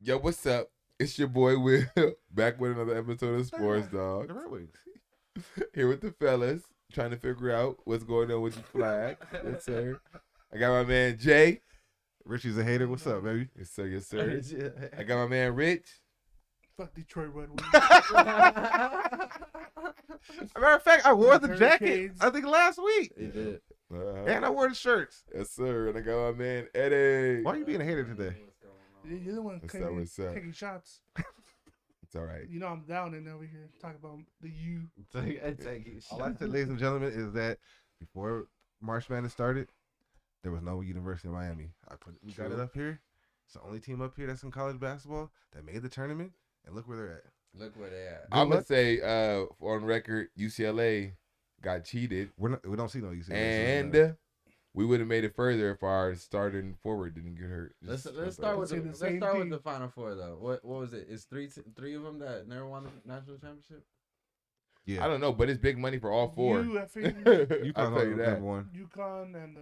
Yo, what's up? It's your boy Will, back with another episode of Sports Dawgs. The Red Wings. Here with the fellas, trying to figure out what's going on with the flag. Yes, sir. I got my man Jay. Richie's a hater. What's up, baby? Yes, sir. Yes, sir. I got my man Rich. Fuck Detroit Red Wings. As a matter of fact, I wore the jacket, Hurricanes. I think, last week. He did. And I wore the shirts. Yes, sir. And I got my man Eddie. Why are you being a hater today? You're the one What's up, what's up? taking shots. It's all right. You know I'm down and over here talking about the U. All I said, ladies and gentlemen, is that before March Madness started, there was no University of Miami. We got it up here. It's the only team up here that's in college basketball that made the tournament, and look where they're at. Look where they at. I'm going to say, on record, UCLA got cheated. We don't see no UCLA. And we would have made it further if our starting forward didn't get hurt. Let's Just start with Say the the same with thing. the Final Four though. What was it? It's three of them that never won the national championship. Yeah. I don't know, but it's big money for all four. UConn's I'll tell you that. number one. UConn and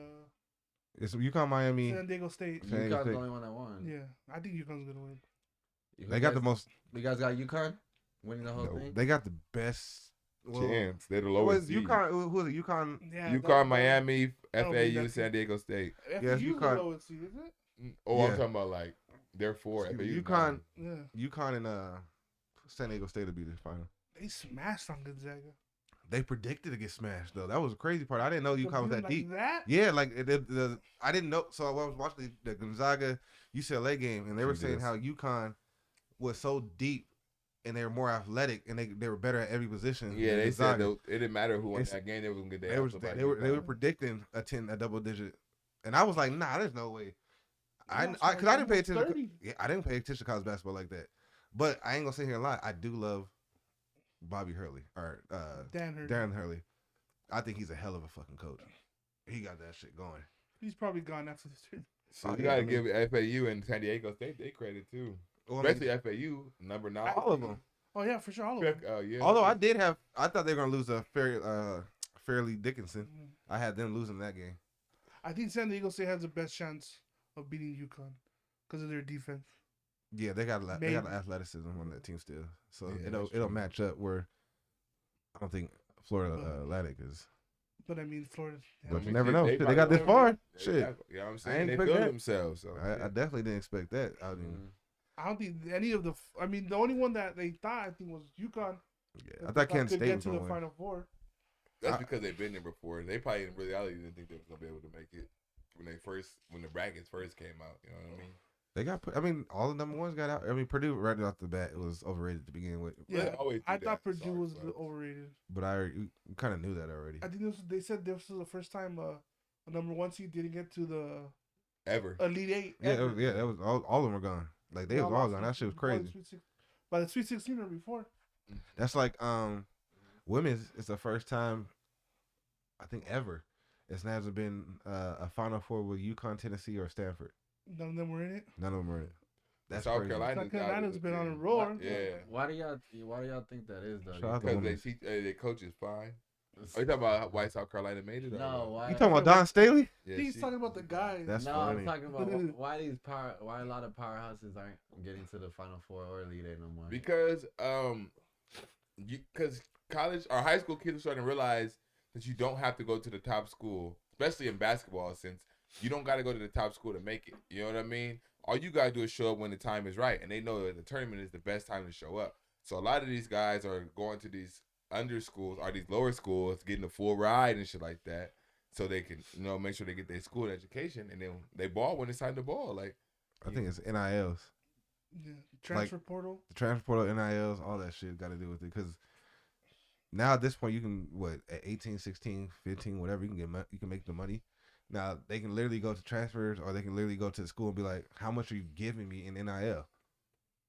It's UConn, Miami. San Diego State. San Diego UConn's the State. only one that won. Yeah, I think UConn's gonna win. They got the most. You guys got UConn winning the whole No, thing. They got the best Chance. They're the Who lowest was seed. UConn? Who was it? UConn. Yeah, UConn, Miami, I don't think FAU, that's San it. Diego State. Yes, FAU's UConn. the lowest seed, is it? Oh, Yeah. I'm talking about like they're four. FAU 's UConn. nine. Yeah, UConn and San Diego State will be the final. they smashed on Gonzaga. They predicted to get smashed though. That was the crazy part. I didn't know UConn was that like deep. That? Yeah, like I didn't know. So I was watching the Gonzaga UCLA game, and they were saying how UConn was so deep, and they were more athletic, and they were better at every position. Yeah, than they said Gonzaga. it didn't matter who won They that game. They were gonna get they their were ass whooped by they were UConn. predicting a double digit, and I was like, nah, there's no way. Yeah, Because I didn't pay almost attention. 30. Yeah, I didn't pay attention to college basketball like that. But I ain't gonna sit here and lie. I do love Bobby Hurley or Dan Hurley. Darren Hurley. I think he's a hell of a fucking coach. He got that shit going. He's probably gone after this trip. So Oh, you yeah, gotta I mean- give FAU and San Diego State they credit too, Well, I mean, especially FAU number 9. all of them. Oh yeah, for sure, all of them. Oh yeah. Although I thought they were gonna lose a Fairleigh Dickinson. Mhm. I had them losing that game. I think San Diego State has the best chance of beating UConn because of their defense. Yeah, they got Maybe. athleticism on that team still, so Yeah, it'll that's true. match up. Where I don't think Florida Atlantic is. But I mean, Florida. But yeah, you never know. Shit, they probably got this don't- far. they Shit. got- you know what I'm I saying? ain't They expect build that. themselves. So I definitely didn't expect that. I mean, Mhm. I don't think any of the. I mean, the only one that they thought I think was UConn. yeah, I thought Kent could State get was to the gonna win. Final Four. that's because they've been there before. They probably in reality didn't think they was gonna be able to make it when the brackets first came out. You know what I mean? They got. I mean, all the number ones got out. I mean, Purdue right off the bat was overrated to begin with. Well, they Yeah, always do I that. thought Purdue Sorry, was but- overrated. But we kind of knew that already. I think they said this was the first time a number one seed didn't get to the ever. Elite Eight. Yeah, ever. that was all of them were gone. Like they They was all all lost gone. That shit was by the crazy. Sweet Six- By the Sweet 16 or before. That's like women's. It's the first time I think ever. It's hasn't been a Final Four with UConn, Tennessee, or Stanford. None of them were in it. None of them were in it. That's South crazy. Carolina. South Carolina's been on a roll. Yeah. Why do y'all think that is though? Shout out to Because women. their coach is fine. Are you talking about why South Carolina made it? or No, what? why? You talking about Don Staley? Yeah, He's she- talking about the guy. That's no, funny. I'm talking about why a lot of powerhouses aren't getting to the Final Four or Elite Eight no more. because college or high school kids are starting to realize that you don't have to go to the top school, especially in basketball, since you don't got to go to the top school to make it. You know what I mean? All you got to do is show up when the time is right, and they know that the tournament is the best time to show up. So a lot of these guys are going to these under schools or these lower schools, getting a full ride and shit like that, so they can make sure they get their school education, and then they ball when it's time to ball. Like I think it's NILs. Yeah. Transfer portal. The transfer portal, NILs, all that shit got to do with it. Because now at this point, you can, at 18, 16, 15, whatever, you can make the money. Now, they can literally go to transfers or they can literally go to the school and be like, how much are you giving me in NIL?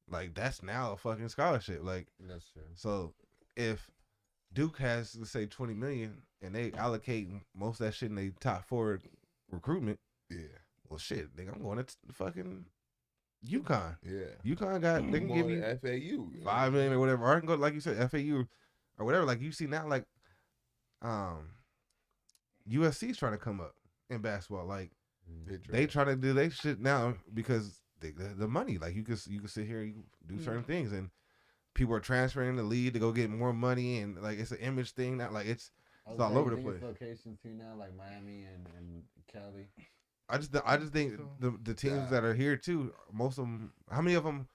Like, that's now a fucking scholarship. Like, That's true. so if Duke has, let's say, $20 million and they allocate most of that shit in their top 4 recruitment, yeah, well, shit, nigga, I'm going to fucking UConn. yeah. UConn got, they can give you FAU $5 million or whatever. Or I can go, like you said, FAU or whatever. Like you see now, like USC's trying to come up in basketball. Like they trying to do their shit now because the money. Like you can sit here, you can do certain things, and people are transferring the league to go get more money, and like it's an image thing. Not like it's all over the place. Locations too now, like Miami and Cali. I just think the teams that are here too, most of them. How many of them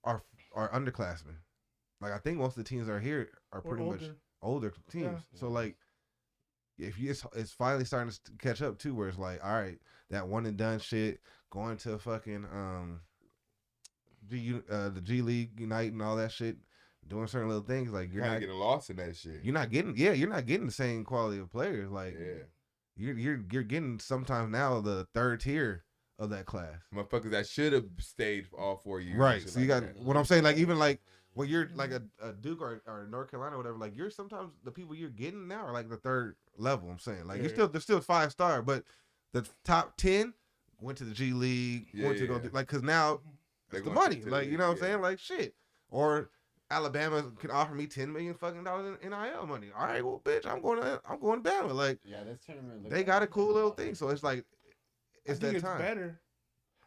are underclassmen? Like I think most of the teams that are here are pretty much older teams. Yeah. So like, if you it's finally starting to catch up too, where it's like, all right, that one and done shit, going to fucking the G League Unite and all that shit, doing certain little things. Like you're not getting lost in that shit. You're not getting the same quality of players. Like you're getting sometimes now the third tier of that class. Motherfuckers that should have stayed for all 4 years. Right. So you got what I'm saying. Like even like when you're like a Duke or North Carolina or whatever, like you're sometimes the people you're getting now are like the third level. I'm saying like they're still 5-star, but the top 10 went to the G League. Went to go like because now it's the money. Like you know what I'm saying? Like shit. Or Alabama can offer me $10 million fucking dollars in NIL money. All right, well, bitch, I'm going to Bama. Like this tournament. They got a cool little thing, so it's like it's that time. It's better.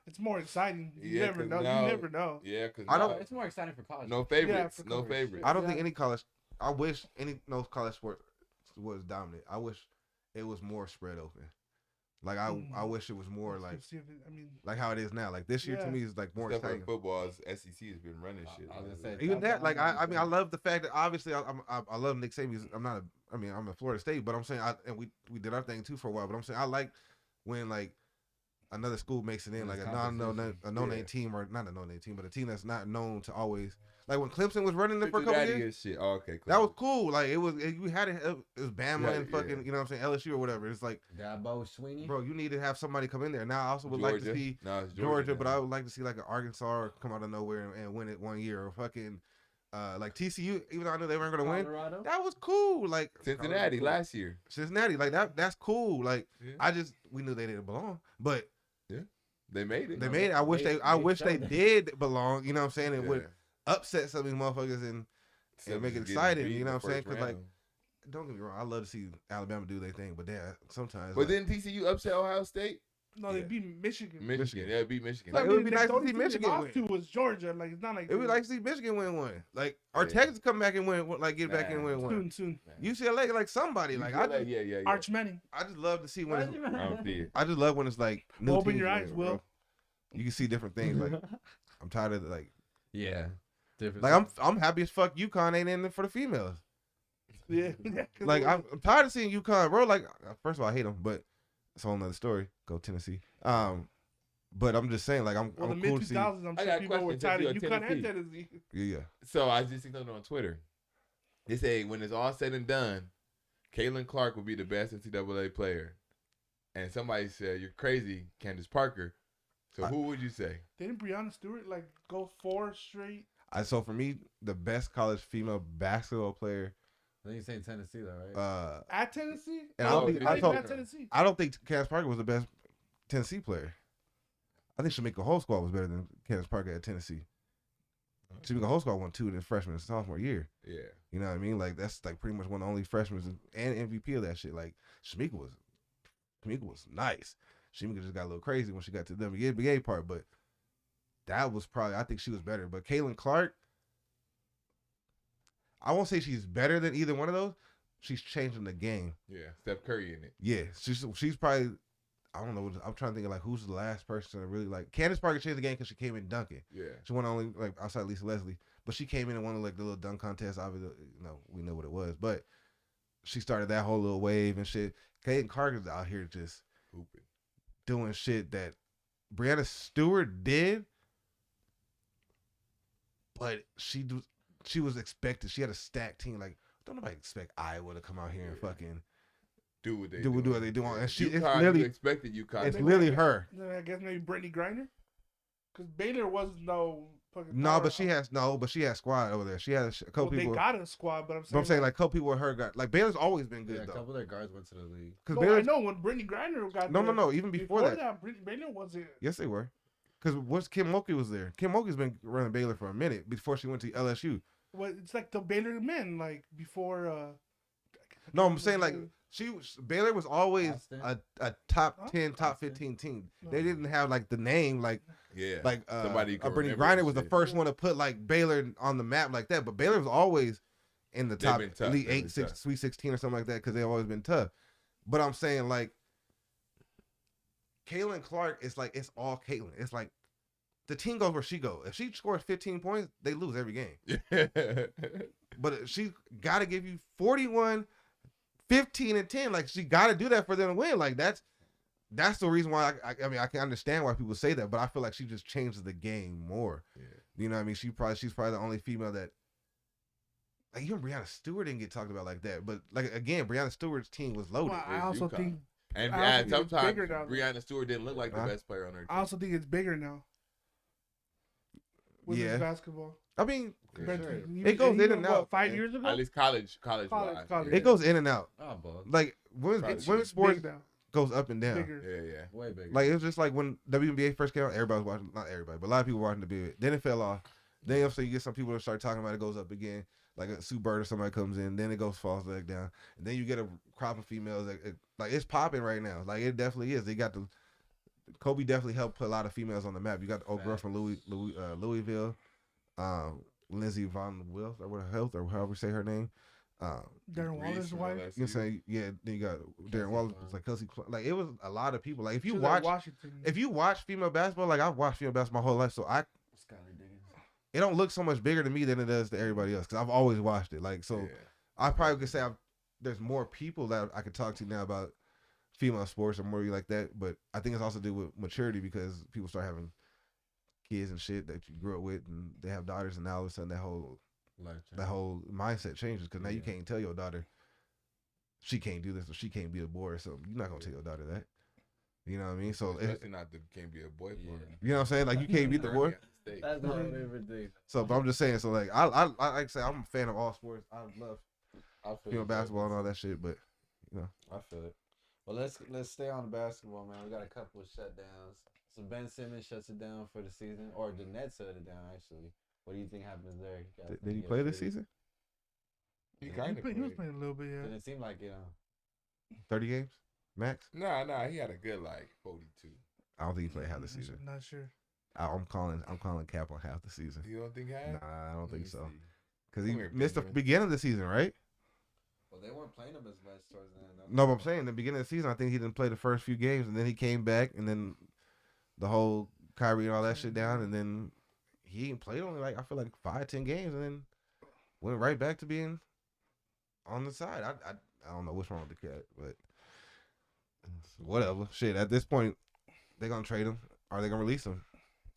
It's more exciting. You never know. Now, you never know. Yeah, because it's more exciting for college. No favorites. No favorites. I don't think any college. I wish no college sport was dominant. I wish it was more spread open. Like I wish it was more like like how it is now. Like this year to me is like more exciting. Like football, SEC has been running shit. Even that, like I mean, I love the fact that obviously I love Nick Saban. I'm a Florida State, but I'm saying and we did our thing too for a while. But I'm saying I like when like another school makes it in like a no-name team, or not a no-name team, but a team that's not known to always. Like when Clemson was running it for a couple years, shit. Oh, okay, that was cool. Like it was Bama and fucking you know what I'm saying, LSU or whatever. It's like Dabo Sweeney, bro. You need to have somebody come in there. Now I also would like to see Georgia, but I would like to see like an Arkansas come out of nowhere and win it one year, or fucking like TCU. Even though I knew they weren't gonna win, that was cool. Like Cincinnati last year, like that's cool. Like we knew they didn't belong, but they made it. They made it. I wish they did belong. You know what I'm saying? It would upset some of these motherfuckers and make it exciting. You know what I'm saying? Because like, don't get me wrong, I love to see Alabama do their thing, but sometimes. But then TCU upset Ohio State. No, they beat Michigan. They beat Michigan. Like, it would be nice to see Michigan win. To was Georgia. Like it's not like it would be like to see Michigan win one. Like or Texas come back and win. Like get back and win one. Soon. UCLA like somebody. Like Arch Manning. I just love to see when. I just love when it's like new open your eyes, Will. Bro. You can see different things. Like I'm tired of like. Yeah. Different like I'm happy as fuck UConn ain't in it for the females. Yeah. Like I'm tired of seeing UConn, bro. Like first of all, I hate them, but it's a whole nother story. Go Tennessee. But I'm just saying, like I'm the cool mid to see. 2000s, I'm sure people were tired of UConn and Tennessee. Yeah. So I just seen something on Twitter. They say when it's all said and done, Caitlin Clark will be the best NCAA player, and somebody said you're crazy, Candace Parker. So who would you say? Didn't Breonna Stewart like go 4 straight? So for me, the best college female basketball player. I think you're saying Tennessee though, right? At Tennessee? And I don't think Candace Parker was the best Tennessee player. I think Shamika Holdsclaw was better than Candace Parker at Tennessee. Shamika Holdsclaw won 2 in his freshman and sophomore year. Yeah. You know what I mean? Like that's like pretty much one of the only freshmen and MVP of that shit. Like Shamika was nice. Shamika just got a little crazy when she got to the WNBA part, but that was probably, I think she was better. But Caitlin Clark, I won't say she's better than either one of those. She's changing the game. Yeah, Steph Curry in it. Yeah, she's probably, I don't know. I'm trying to think of like who's the last person to really like. Candace Parker changed the game because she came in dunking. Yeah, she won only like outside Lisa Leslie, but she came in and won like the little dunk contest. Obviously, we know what it was, but she started that whole little wave and shit. Caitlin Clark's out here just hooping, doing shit that Breonna Stewart did, but she was expected. She had a stacked team. Like, don't nobody expect Iowa to come out here and fucking do what they do. And it's literally expected UConn. It's literally her. I guess maybe Brittany Griner, because Baylor was no fucking. No, but she has squad over there. She has a couple people. They got a squad, but I'm saying like a couple people with her got like Baylor's always been good though. A couple of their guards went to the league. I know when Brittany Griner got no, even before that Baylor wasn't. Yes, they were. Because once Kim Mulkey was there, Kim Mulkey's been running Baylor for a minute before she went to LSU. Well, it's like the Baylor men, like before. No, I'm saying like Baylor was always Austin? a top 10, top Austin? 15 team. No. They didn't have like the name like Somebody you can Brittany remember Griner and was the shit. first one to put like Baylor on the map like that. But Baylor was always in the They've top been tough. Elite They've 8, been 6, tough. Sweet 16 or something like that because they've always been tough. But I'm saying like Caitlin Clark is like it's all Caitlin. It's like the team goes where she goes. If she scores 15 points, they lose every game. But she got to give you 41, 15, and 10. Like she got to do that for them to win. Like that's the reason why I mean I can understand why people say that, but I feel like she just changes the game more. Yeah. You know what I mean? She's probably the only female that like even Breanna Stewart didn't get talked about like that. But like again, Breanna Stewart's team was loaded. Well, I It's also UConn. think And I also think it's sometimes bigger now. Breanna Stewart didn't look like the Huh? best player on her team. I also think it's bigger now. Women's Yeah. basketball. I mean, Compared sure. to It goes in and what, out, 5 man. years ago. At least college College. wise. it goes in and out. Oh, both. Like Probably women's big sports now. goes up and down. Bigger. Yeah, yeah. Way bigger. Like it was just like when WNBA first came out, everybody was watching. Not everybody, but a lot of people were watching the big. Then it fell off. Then also you get some people that start talking about it goes up again. Like a Sue Bird or somebody comes in, then it falls back down, and then you get a crop of females. Like it's popping right now. Like it definitely is. They got Kobe definitely helped put a lot of females on the map. You got the old girl from Louisville, Lindsey Von Wills or Health or however you say her name. Darren Reese Waller's from all wife. that You shit. say yeah. Then you got Darren Wallace. It's like Kelsey. Like it was a lot of people. Like if She you was at watch, Washington. if you watch female basketball, like I've watched female basketball my whole life, so Skylar Diggins. it don't look so much bigger to me than it does to everybody else because I've always watched it. Like so, Yeah. I probably could say there's more people that I could talk to now about female sports or more like that. But I think it's also to do with maturity because people start having kids and shit that you grew up with, and they have daughters, and now all of a sudden that whole mindset changes because now you Yeah. can't tell your daughter she can't do this or she can't be a boy or something. You're not gonna tell your daughter that. You know what I mean? So Especially not the can't be a boy for Yeah. me. you know what I'm saying? Like you can't beat the boy. That's not different thing. So, but I'm just saying. So, like, I like I say, I'm a fan of all sports. I love I feel female it. basketball and all that shit. But I feel it. Well, let's stay on basketball, man. We got a couple of shutdowns. So Ben Simmons shuts it down for the season, or the Nets shut it down. Actually, what do you think happens there? You guys did think he gets play this traded? season? He He kind of was playing a little bit, yeah. Didn't seem like 30 games max. Nah, he had a good like 42. I don't think he played half the season. Not sure. I'm calling cap on half the season. You don't think half? Nah, I don't Let think me so. see. Because he Come here, missed the Benjamin. beginning of the season, right? Well, they weren't playing him as much towards the end. No, but I'm saying the beginning of the season, I think he didn't play the first few games, and then he came back, and then the whole Kyrie and all that shit down, and then he played only like I feel like 5-10 games, and then went right back to being on the side. I don't know what's wrong with the cat, but whatever. Shit, at this point, they're gonna trade him. Are they gonna release him?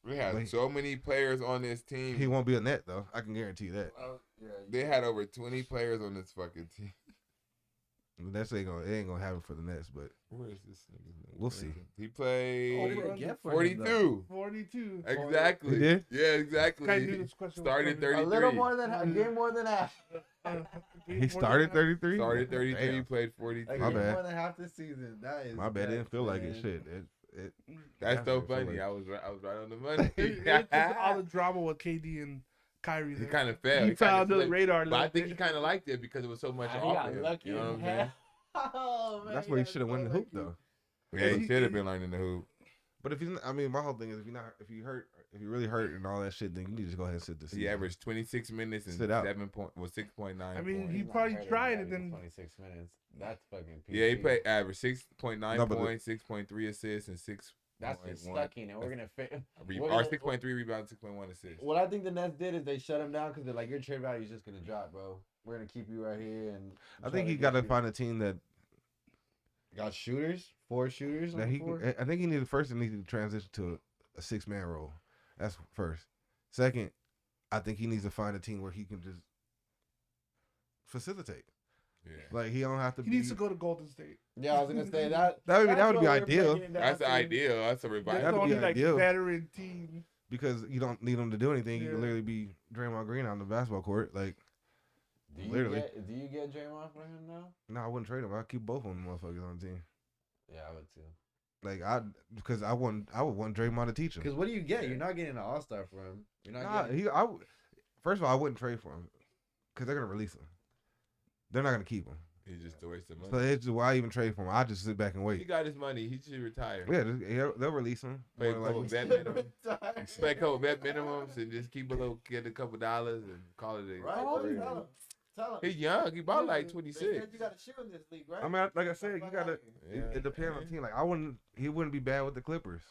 We had Wait. so many players on this team. He won't be a net though. I can guarantee you that. Yeah, They had over 20 players on this fucking team. That's it ain't gonna happen for the Nets, but Where is this nigga's name? We'll see. He played What did they get for him, though? 42. 42. Exactly. He did? Yeah, exactly. Guy knew this question was Started coming. 33. A little more than a game more than half. he started 33. Started 33, Damn. played 42. A My game bad. more than half the season. That is. My bad. It didn't feel like it. man. Shit. That's so Definitely funny. feel I was right on the money. It's just all the drama with KD and Kyrie. He there. kind of fell. He fell kinda under the flipped. radar. a But I little think he bit. kind of liked it because it was so much He off got of him. lucky. You know what I'm in saying? half. Oh, man, That's he where he got should have so won the hoop lucky. though. Yeah, he He- should have been learning the hoop. But if he's, I mean, my whole thing is if you really hurt and all that shit, then you need to go ahead and sit the season. He averaged 26 minutes and Sit out. 6.9 I mean, points. he He's not probably hurting tried that it in and 26 minutes. That's fucking. Yeah, he PC. played average 6.9 No, but points, 6.3 assists, and 6. That's just stuck in, and we're gonna fit. Or 6.3 rebounds, 6.1 assists. What I think the Nets did is they shut him down because they're like, your trade value is just gonna drop, bro. We're gonna keep you right here, and I think he got to find a team that got shooters, 4 shooters. On he. the floor. I think he needed first. He needed to transition to a 6-man role. That's first. Second, I think he needs to find a team where he can just facilitate. Yeah. Like he don't have to. He needs to go to Golden State. Yeah, I was gonna say that. That would be that's what we're ideal. breaking it down That's the to. ideal. That's a That's revival. That'd the be only like ideal. veteran team. because you don't need him to do anything. You Yeah. can literally be Draymond Green on the basketball court. Like, Do you literally. Get, do you get Draymond for him now? no, I wouldn't trade him. I'd keep both of them motherfuckers on the team. Yeah, I would too. Like because I would want Draymond to teach him. Because what do you get? You're not getting an All Star for him. You're not Nah, getting. first of all, I wouldn't trade for him because they're gonna release him. They're not gonna keep him. He's just a waste of So money. it's just, why even trade for him? I just sit back and He wait. got his money. He should retire. Yeah, they'll release him. Play a More couple likely. vet minimums. Play a couple vet minimums and just get a couple dollars and call it a Right? career. Tell him. He's young. He about like They 26. said you got to shoot in this league, right? I mean, like I said, you gotta. Yeah. It depends on the team. Like he wouldn't be bad with the Clippers.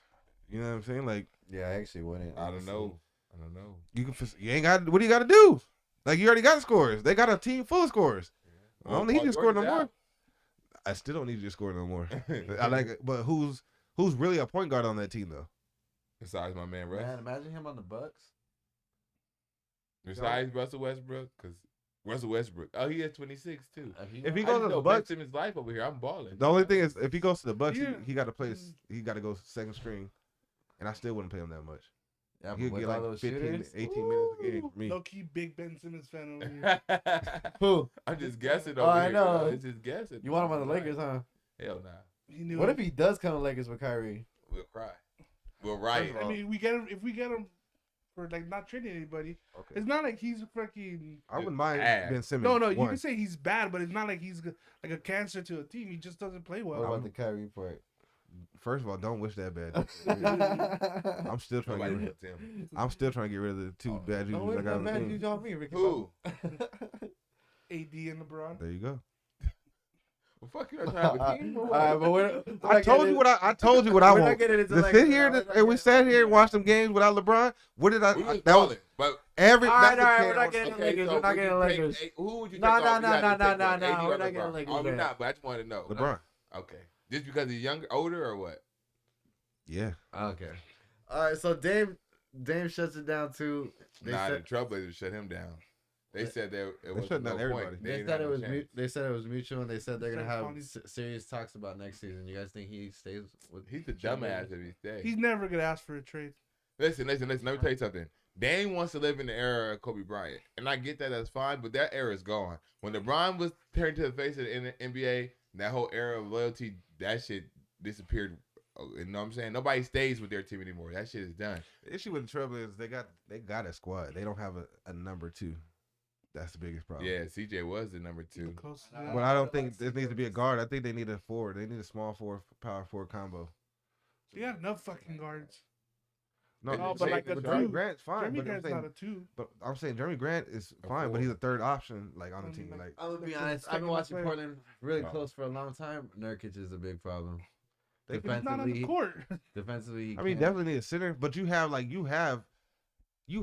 You know what I'm saying? Like Yeah, I actually wouldn't. I don't know. you ain't got. What do you got to do? Like you already got scores. They got a team full of scores. I don't need you to score no more. I still don't need you to score no more. I like it, but who's really a point guard on that team though? Besides my man Russ. Man, imagine him on the Bucks. Besides Russell Westbrook, because Russell Westbrook. Oh, he has 26 too. If he I goes just to know the Ben Bucks, Simmons' life over here. I'm balling. the only thing is if he goes to the Bucks, Yeah. he got to play. He got to go second string, and I still wouldn't pay him that much. Yeah, He'll but get with all like those 15, shooters. 18 minutes a game for me. Low key big Ben Simmons fan over here. Who? I'm just guessing Oh, over I here. know. I'm just guessing. You want him on the Lakers, huh? Hell nah. He knew What it. if he does come to Lakers with Kyrie? We'll cry. We'll riot. I mean, we get him if we get him for like not trading anybody. Okay. It's not like he's fucking. I wouldn't mind Ass. Ben Simmons. No, you one. can say he's bad, but it's not like he's like a cancer to a team. He just doesn't play What well. about the Kyrie part? First of all, don't wish that bad. I'm still trying to Nobody get rid. wants him. I'm still trying to get rid of the two bad Don't juices wait I got on the bad team. juju on me, Ricky. Who? AD and LeBron. There you go. Well, fuck you. Not trying to have a team. All right, but we're I told you what I told you what I we're not want. getting into To Lakers sit here now. and we sat here and watched them games without LeBron. What did I? We was That was balling, but every. All right, that's all right, the we're not kid getting on- the Lakers. so We're not would getting you the take- Lakers. Who would you take No, off? no, You no, had to no, take no, one, no, AD no, or we're not getting LeBron. Lakers Oh, we're then. not. But I just want to know. LeBron. Okay. Just because he's younger, older, or what? Yeah. Okay. All right, so Dame shuts it down too. They Nah, said, the Trailblazers shut him down. They said there it was shut no down point. everybody. they didn't said have it no was chance. they said it was mutual, and they said they're gonna have Funny. serious talks about next season. You guys think he stays with? He's a dumbass if he stays. He's never gonna ask for a trade. Listen. Let me tell you something. Dame wants to live in the era of Kobe Bryant, and I get that. That's fine, but that era is gone. When LeBron was turned to the face of the NBA, that whole era of loyalty, that shit disappeared. You know what I'm saying? Nobody stays with their team anymore. That shit is done. The issue with the Trailblazers, they got a squad. They don't have a number two. That's the biggest problem. Yeah, CJ was the number 2. Close. But I don't think there needs to be a guard. I think they need a forward. They need a small forward, power forward combo. You got enough fucking guards. No, Oh, but like a Jeremy two. Grant's fine. Jeremy But I'm Grant's saying, not a 2. but I'm saying Jeremy Grant is A fine, but forward. he's a third option like on the I mean, team. like- Like I'm gonna be Like, honest. I've second been watching player. Portland really Oh. close for a long time. Nurkic is a big problem. they But he's not on the Defensively, court. defensively. he I mean, can't. definitely need a center, but you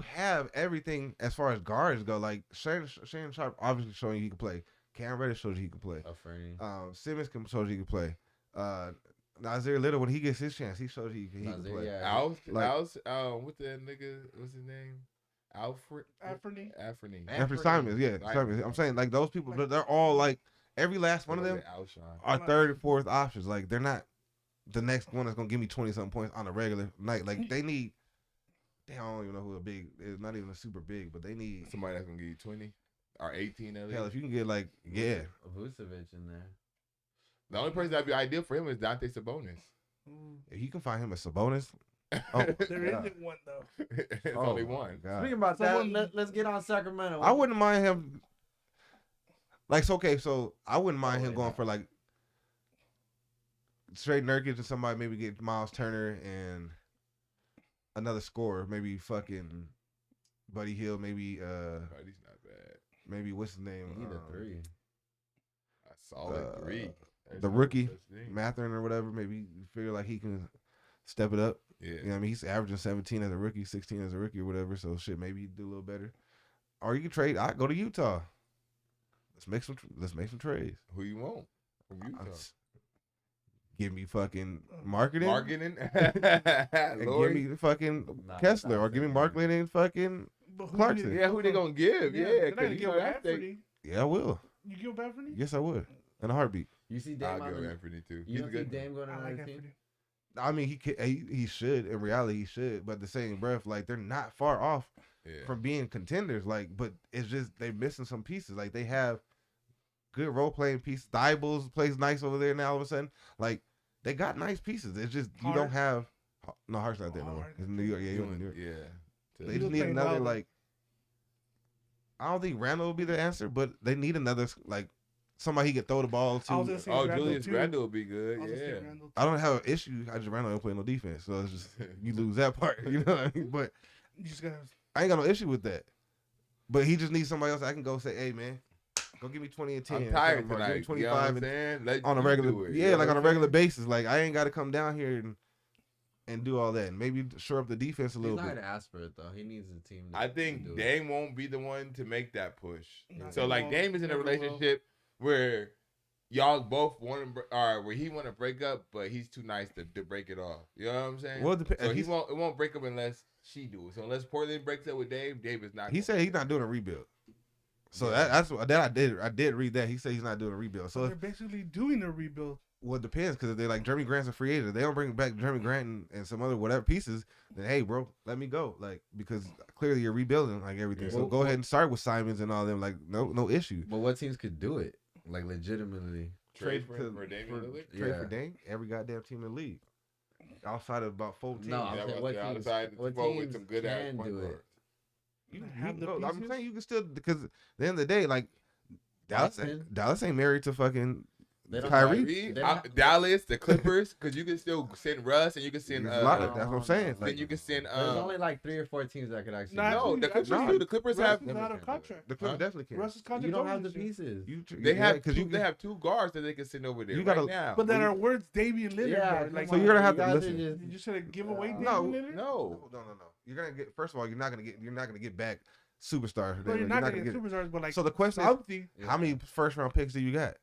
have everything as far as guards go. Like Shannon Sharp obviously showing you he can play. Cam Reddish shows you he can play. A Fernie. Simmons can shows you he can play. Nazir Little, when he gets his chance, he shows you he can Nazir, play. yeah. Al's, what the nigga? What's his name? Alfred. Anthony. Anthony. Anthony Simons, yeah. Right. Simons. I'm saying like those people, they're all like every last one of them Alshon. are third and fourth options. Like they're not the next one that's gonna give me 20-something points on a regular night. Like they need. I don't even know who a big. It's not even a super big, but they need. Somebody that's gonna give you 20 or 18 at least. Hell, if you can get like Vucevic in there. The only person that'd be ideal for him is Dante Sabonis. if you can find him a Sabonis. Oh, There God. isn't one though. It's Oh, only my one. God. Speaking about Someone- that, let's get on Sacramento. I wouldn't mind him. Like, so, okay, so I wouldn't mind him Probably going not. for like straight Nurkic and somebody maybe get Miles Turner and another scorer, maybe fucking Buddy Hill, maybe Oh, he's not bad. maybe what's his name? He need a 3. A solid 3. There's the no rookie, such thing. Matherin or whatever. Maybe you figure like he can step it up. Yeah. You know what I mean? He's averaging 17 as a rookie, 16 as a rookie or whatever. So shit, maybe he'd do a little better. Or you can trade. I go to Utah. Let's make some trades. Who you want from Utah? Give me fucking marketing. Marketing. And give Lord. me the fucking Nah, Kessler, nah, or give me nah. Markland and fucking. But who Clarkson. Yeah, who they gonna give? Yeah, they're not because gonna you give know that thing. Anthony. Yeah, I will. You give up Anthony? Yes, I would. In a heartbeat. You see Dame I'll on go the, Anthony too. You He's a don't see good. Dame going to I like another team? Anthony. I mean, he should. In reality, he should. But the same breath, like they're not far off Yeah. from being contenders. Like, but it's just they're missing some pieces. Like they have good role playing pieces. Thibault plays nice over there now. All of a sudden, like they got nice pieces. It's just you don't have. No, Hart's not there no more. Hart. It's in New York. Yeah, he's in New York. Yeah. They He just was need playing another well. like. I don't think Randall will be the answer, but they need another like somebody he could throw the ball I was to. gonna say Oh, Randall Julius too. Randle would be good. I was gonna say Yeah. Randall I too. don't have an issue. I just Randall don't play no defense, so it's just you lose that part. You know what I mean? But You just gotta. I ain't got no issue with that. But he just needs somebody else I can go say, hey man, go give me 20 and 10. I'm or tired something, or tonight. give me 25 you know what I'm and saying? Let on a you regular, do it, yeah, you know like what on a I'm regular saying? basis. Like I ain't got to come down here and do all that. And maybe shore up the defense a He's little not bit. gonna ask for it though. He needs a team. I to think do it. Dame won't be the one to make that push. No, So he like won't. Dame is in a Never will. relationship where y'all both want to, or where he want to break up, but he's too nice to break it off. You know what I'm saying? Well, it so he he's- won't. It won't break up unless she do it. So unless Portland breaks up with Dave, Dave is not. He gonna said do he's it. not doing a rebuild. So Yeah. that's what that I did read that. He said he's not doing a rebuild. So So they're basically doing a rebuild. well, it depends because if they like Jeremy Grant's a free agent, they don't bring back Jeremy Grant and some other whatever pieces. Then hey, bro, let me go. Like because clearly you're rebuilding like everything. Yeah. So Well, go ahead and start with Simons and all them. Like no issue. But what teams could do it? Like legitimately. Trade to- for Damian for- Lillard. Trade for Yeah. Dame. Every goddamn team in the league, outside of about 14. No, I'm Yeah, saying well, what the teams- outside what well, with teams some good ass can point do it? guards. You Have can the go. I'm pieces? saying you can still because at the end of the day, like Boston. Dallas ain't married to fucking They don't- Kyrie. Kyrie, They don't- Dallas, the Clippers, because you can still send Russ and you can send. There's a lot of- that's what I'm saying. then Like, you can send. There's only like 3 or 4 teams that could actually. Nah, do No, it. the Clippers actually, do. The Clippers Russ have. is not out of contract. the Clippers Huh? definitely can. Russ's contract. You don't over have the this year. pieces. They have because two. They have two guards that they can send over there you right gotta- now. But then our words, Damian Lillard. Yeah, bro. Like, So you're gonna have to guys are listen. just- you just gonna give away Damian No, Lillard? no. No. You're gonna get. First of all, you're not gonna get back superstars. But you're not gonna get superstars, but like So the question is, something. how many first round picks do you got?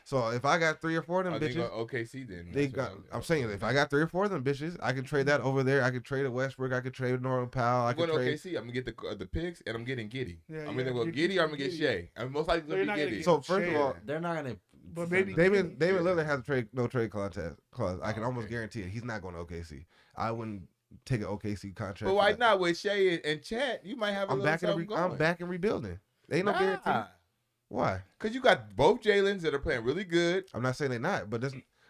So if I got 3 or 4 of them I think bitches, OKC then. they That's got. what I'm saying if I got 3 or 4 of them bitches, I can trade that over there. I can trade a Westbrook. I can trade Norman Powell. I I'm can going to trade. OKC. I'm gonna get the picks and I'm getting Giddy. Yeah, I'm yeah, either going to you're Giddy or I'm gonna getting get Shea. I'm most likely So you're gonna not be gonna Giddy. get So first of Shea. all, They're not gonna. But maybe David Yeah. Lillard has a no trade clause. I can Oh, almost okay. guarantee it. He's not going to OKC. I wouldn't take an OKC contract. But for why that. not with Shea and Chat? You might have a I'm little back something going. I'm back and rebuilding. Ain't no guarantee. Why? Because you got both Jalen's that are playing really good. I'm not saying they're not, but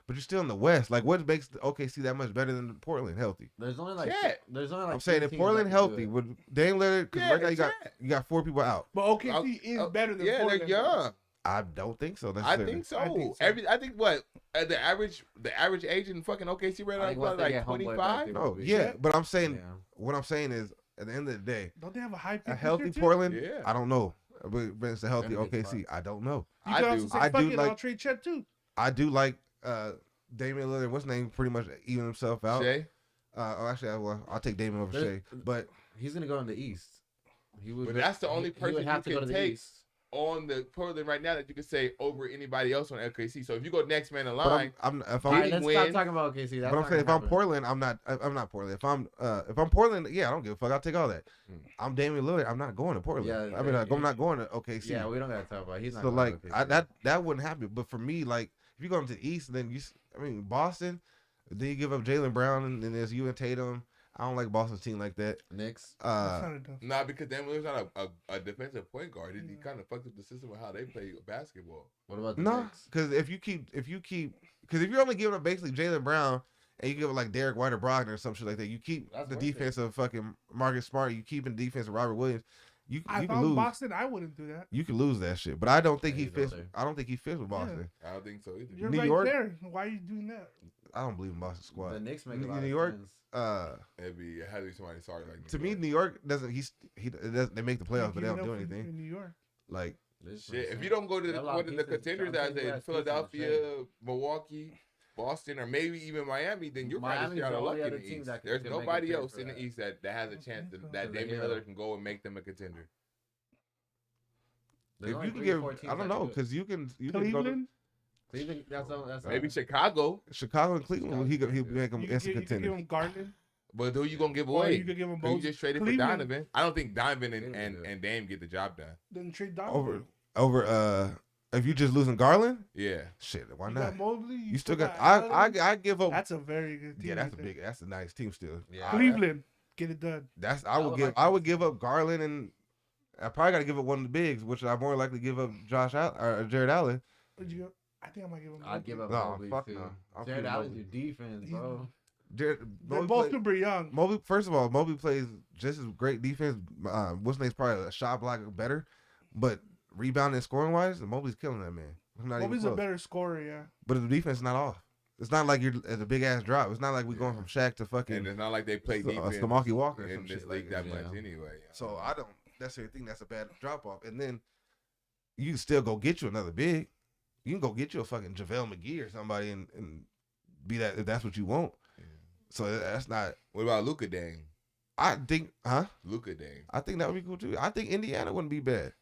you're still in the West. Like, what makes the OKC that much better than Portland healthy? There's only like. Chat. There's only like. I'm saying 3 if teams Portland that can healthy, do it. with Dame Lillard, because Yeah, right now Chat. you got 4 people out. But OKC is better than yeah, Portland. they're young. I don't think so. I necessarily. think so. I think so. I think what the average age in fucking OKC right I now think is once they like get Homeboy back, 25. they No, will be. yeah, but I'm saying Yeah. what I'm saying is at the end of the day, Don't they have a high pick? a this healthy year, too? Portland, Yeah. I don't know, but it's a healthy Them gets OKC. I don't know. You I can do. also say, I fuck do it, like- I'll trade Chet too. I do like Damian Lillard. What's his name? Pretty much even himself out. Shea. Actually, I'll take Damian over There's- Shea. But He's gonna go in the East. He would. But that's the only he person would have you to go can to the take East. on the Portland right now that you can say over anybody else on OKC. So if you go next man in but line, I'm if All I'm right, let's win. stop talking about OKC. That's but I'm not saying if gonna I'm happen. Portland, I'm not Portland. If I'm Portland, yeah, I don't give a fuck. I'll take all that. Mm. I'm Damian Lillard. I'm not going to Portland. Yeah, I mean, yeah, I'm not going to OKC. Yeah, we don't gotta talk about. It. He's not. So going like to OKC. that wouldn't happen. But for me, like if you go into the East, then Boston, then you give up Jaylen Brown and there's you and Tatum. I don't like Boston's team like that. Knicks. That's not enough. nah, because Damian Lillard's not a defensive point guard. He kind of fucked up the system with how they play basketball. What about the No, Knicks? because if you're only giving up basically Jaylen Brown and you give it like Derek White or Brogdon or some shit like that, you keep That's the worth it. defense of fucking Marcus Smart, you keep in the defense of Robert Williams, you If can I'm lose. Boston, I wouldn't do that. You can lose that shit. But I don't think Yeah, he he's fits. out there. I don't think he fits with Boston. I don't think so either. You're New right York- there. Why are you doing that? I don't believe in Boston The squad. Knicks make a New lot of York, sense. It had to be somebody sorry like to New me, York. New York doesn't. It doesn't, they make the playoffs, but they You don't do know, anything. in New York. Like This Shit, makes if you sense. don't go to They have a lot one of of the pieces. contenders I'm as thinking in last pieces in the Philadelphia, Milwaukee, Boston, or maybe even Miami, then you're probably Miami's out the of luck only in other the team East. that There's can make a nobody trade else for in the that. East that has a chance that Because they Damian hit Lillard up. can go and make them a contender. There's if only you can 3 or give, 4 teams I don't that know, can do it. because you can go to Cleveland. Cleveland, that's Maybe Chicago, Chicago and Cleveland. He could make them You instant could give contenders. him Garland. but who you gonna give Or away? you could give him 'Cause you both. just traded Cleveland. for Donovan. I don't think Donovan Cleveland do it. and Dame get the job done. Then trade Donovan. Over if you just losing Garland, Yeah, shit, why You not? got Mobley. You still got Allen. I give up. That's a very good team. Yeah, that's a right there. big. That's a nice team still. Yeah. Cleveland, get it done. That's I would like I that. would give up Garland and I probably got to give up one of the bigs, which I more likely give up Josh Allen or Jared Allen. Would you? I think I might give him. I'd give up No, Mobley fuck too. no. I'm Jared keeping Allen's Mobley. your defense, bro. Jared, They're Mobley both play- super young. Mobley, first of all, Mobley plays just as great defense. What's name's probably a shot block better, but rebounding and scoring wise, Mobley's killing that man. Not even Kobe's a close. better scorer, yeah. But the defense is not off. It's not like you're at a big ass drop. It's not like we're going from Shaq to fucking And it's not like they play defense Stamaki Walker or in some this shit league like that that. much anyway. So I don't necessarily think that's a bad drop off. And then you can still go get you another big. You can go get you a fucking JaVale McGee or somebody and be that if that's what you want. Yeah. So that's not. What about Luka Dang? I think, Luka Dang. I think that would be cool too. I think Indiana wouldn't be bad.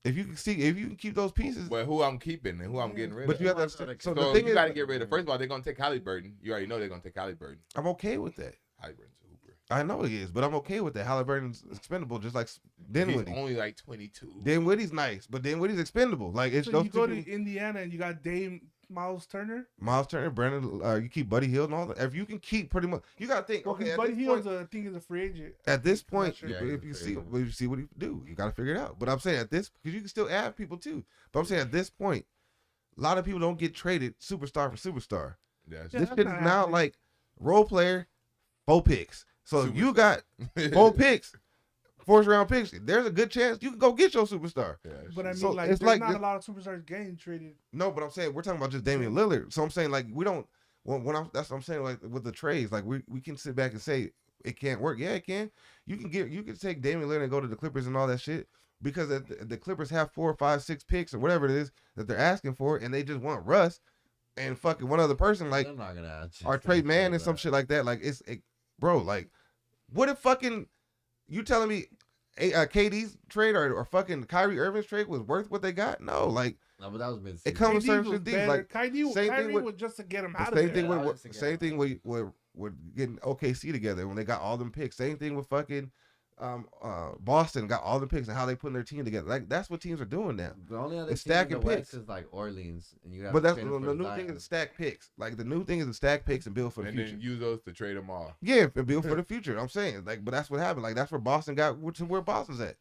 If you can keep those pieces. But who I'm keeping and who I'm getting rid But of. you have to. So the So thing you is, got to get rid of. First of all, they're gonna take Halliburton. You already know they're gonna take Halliburton. I'm okay with that. Halliburton's a hooper. I know he is, but I'm okay with that. Halliburton's expendable, just like He's Dinwiddie. only like 22. Dinwiddie's nice, but Dinwiddie's expendable. Like it's So those you two go to people- Indiana and you got Dame Miles Turner. Miles Turner, Brandon. You keep Buddy Hield and all that. If you can keep pretty much, you gotta think. Well, Okay, at Buddy this Hield's point, I think is a free agent. at this I'm not point, sure. Yeah, if he's you free see what he do, you gotta figure it out. But I'm saying at this, because you can still add people too. But I'm saying at this point, a lot of people don't get traded superstar for superstar. Yeah, Yeah, This that's shit is not now happening. like role player, 4 picks. So if you got 4 picks, 4th round picks, there's a good chance you can go get your superstar. Yeah, But I mean, So like, it's there's like not this- a lot of superstars getting traded. No, but I'm saying we're talking about just Damian Lillard. So I'm saying like we don't. That's what I'm saying. Like with the trades, like we can sit back and say it can't work. Yeah, it can. You can take Damian Lillard and go to the Clippers and all that shit because the Clippers have 4, 5, 6 picks or whatever it is that they're asking for, and they just want Russ and fucking one other person like I'm not gonna ask or Trey Man and some shit like that. Like bro. Like what if fucking you telling me KD's trade or fucking Kyrie Irving's trade was worth what they got? No, like. No, but that was mid. It comes with KD certain was things. better. Like Kyrie same thing with- was just to get him the out of same there. thing Yeah, with same thing with getting OKC together when they got all them picks. Same thing with fucking Boston got all the picks and how they putting their team together. Like that's what teams are doing now. The only other It's team in stacking the West picks. is like Orleans, and you got. But that's the new thing is to stack picks. Like the new thing is to stack picks and build for the and future. then use those to trade them all. Yeah, and build for the future. I'm saying like, but that's what happened. Like that's where Boston got, which is where Boston's at.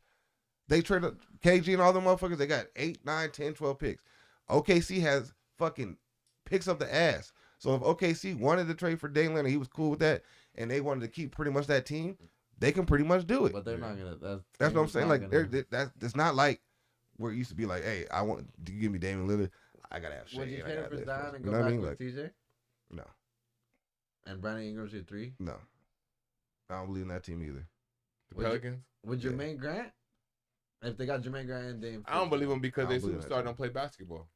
They traded KG and all them motherfuckers. They got 8, 9, 10, 12 picks. OKC has fucking picks up the ass. So if OKC wanted to trade for Dame Lillard, he was cool with that, and they wanted to keep pretty much that team, they can pretty much do it. But they're not gonna. That's what I'm saying. Like it's not like where it used to be like, hey, I want to give me Damian Lillard. I gotta have Shea. Would you and I trade him gotta for have Zion this. and You go know what I back mean? with Like, TJ? no, And Brandon Ingram's your 3? no, I don't believe in that team either. The Would you- Pelicans. Would Yeah. Jermaine Grant? If they got Jermaine Grant and Dame, I don't believe them because I they don't believe that superstar shit. don't play basketball.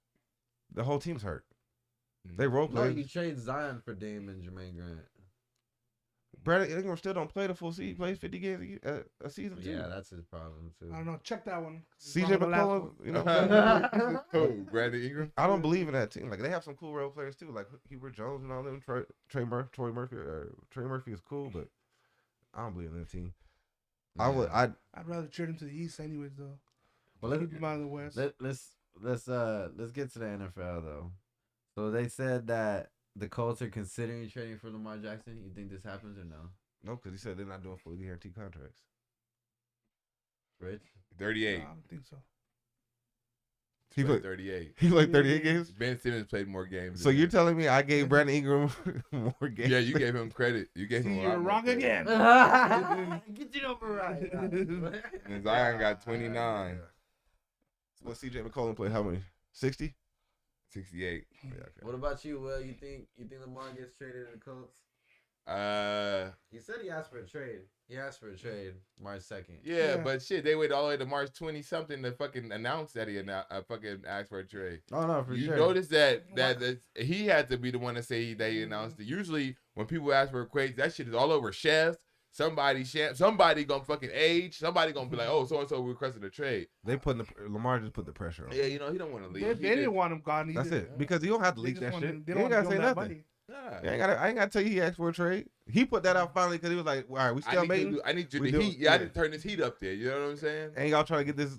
The whole team's hurt. Mhm. They role No, players. you trade Zion for Dame and Jermaine Grant. Brandon Ingram still don't play the full season. He plays 50 games a season too. Yeah, that's his problem too. I don't know. Check that one. CJ McCollum, you know, Who? Brandon Ingram. I don't believe in that team. Like they have some cool role players too, like Hubert Jones and all them. Troy Murphy is cool, but I don't believe in that team. Yeah. I'd rather trade him to the East, anyways, though. Well, Keep him out of the West. let's get to the NFL though. So they said that the Colts are considering trading for Lamar Jackson. You think this happens or no? No, because he said they're not doing fully guaranteed contracts. Rich? 38. No, I don't think so. He played 38. He played 38 games. Ben Simmons played more games. So than you're him. telling me I gave Brandon Ingram more games? Yeah, you gave him credit. You gave him See, a lot you're more wrong credit. again. Get your number right. And Zion got 29. Well, CJ McCollum played how many? 60. 68. Yeah, okay. What about you, Will? You think Lamar gets traded to the Colts? He said he asked for a trade. He asked for a trade March 2nd. Yeah, Yeah. but shit, they waited all the way to March 20 something to fucking announce that he fucking asked for a trade. Oh no, for You sure. notice that he had to be the one to say that he announced it. Usually when people ask for trades, that shit is all over chefs. Somebody gonna fucking age. Somebody gonna be like, oh, so and so requested a trade. They Lamar just put the pressure on. Yeah, you know he don't want to leave. They didn't want him gone either. That's it. Because you don't have to They leak just that wanted- shit. They You don't ain't want gotta to say that nothing. money. I ain't gotta tell you he asked for a trade. He put that out finally because he was like, all right, we still making. I need you We to do- heat. Yeah, I yeah. need to turn this heat up there. You know what I'm saying? And y'all trying to get this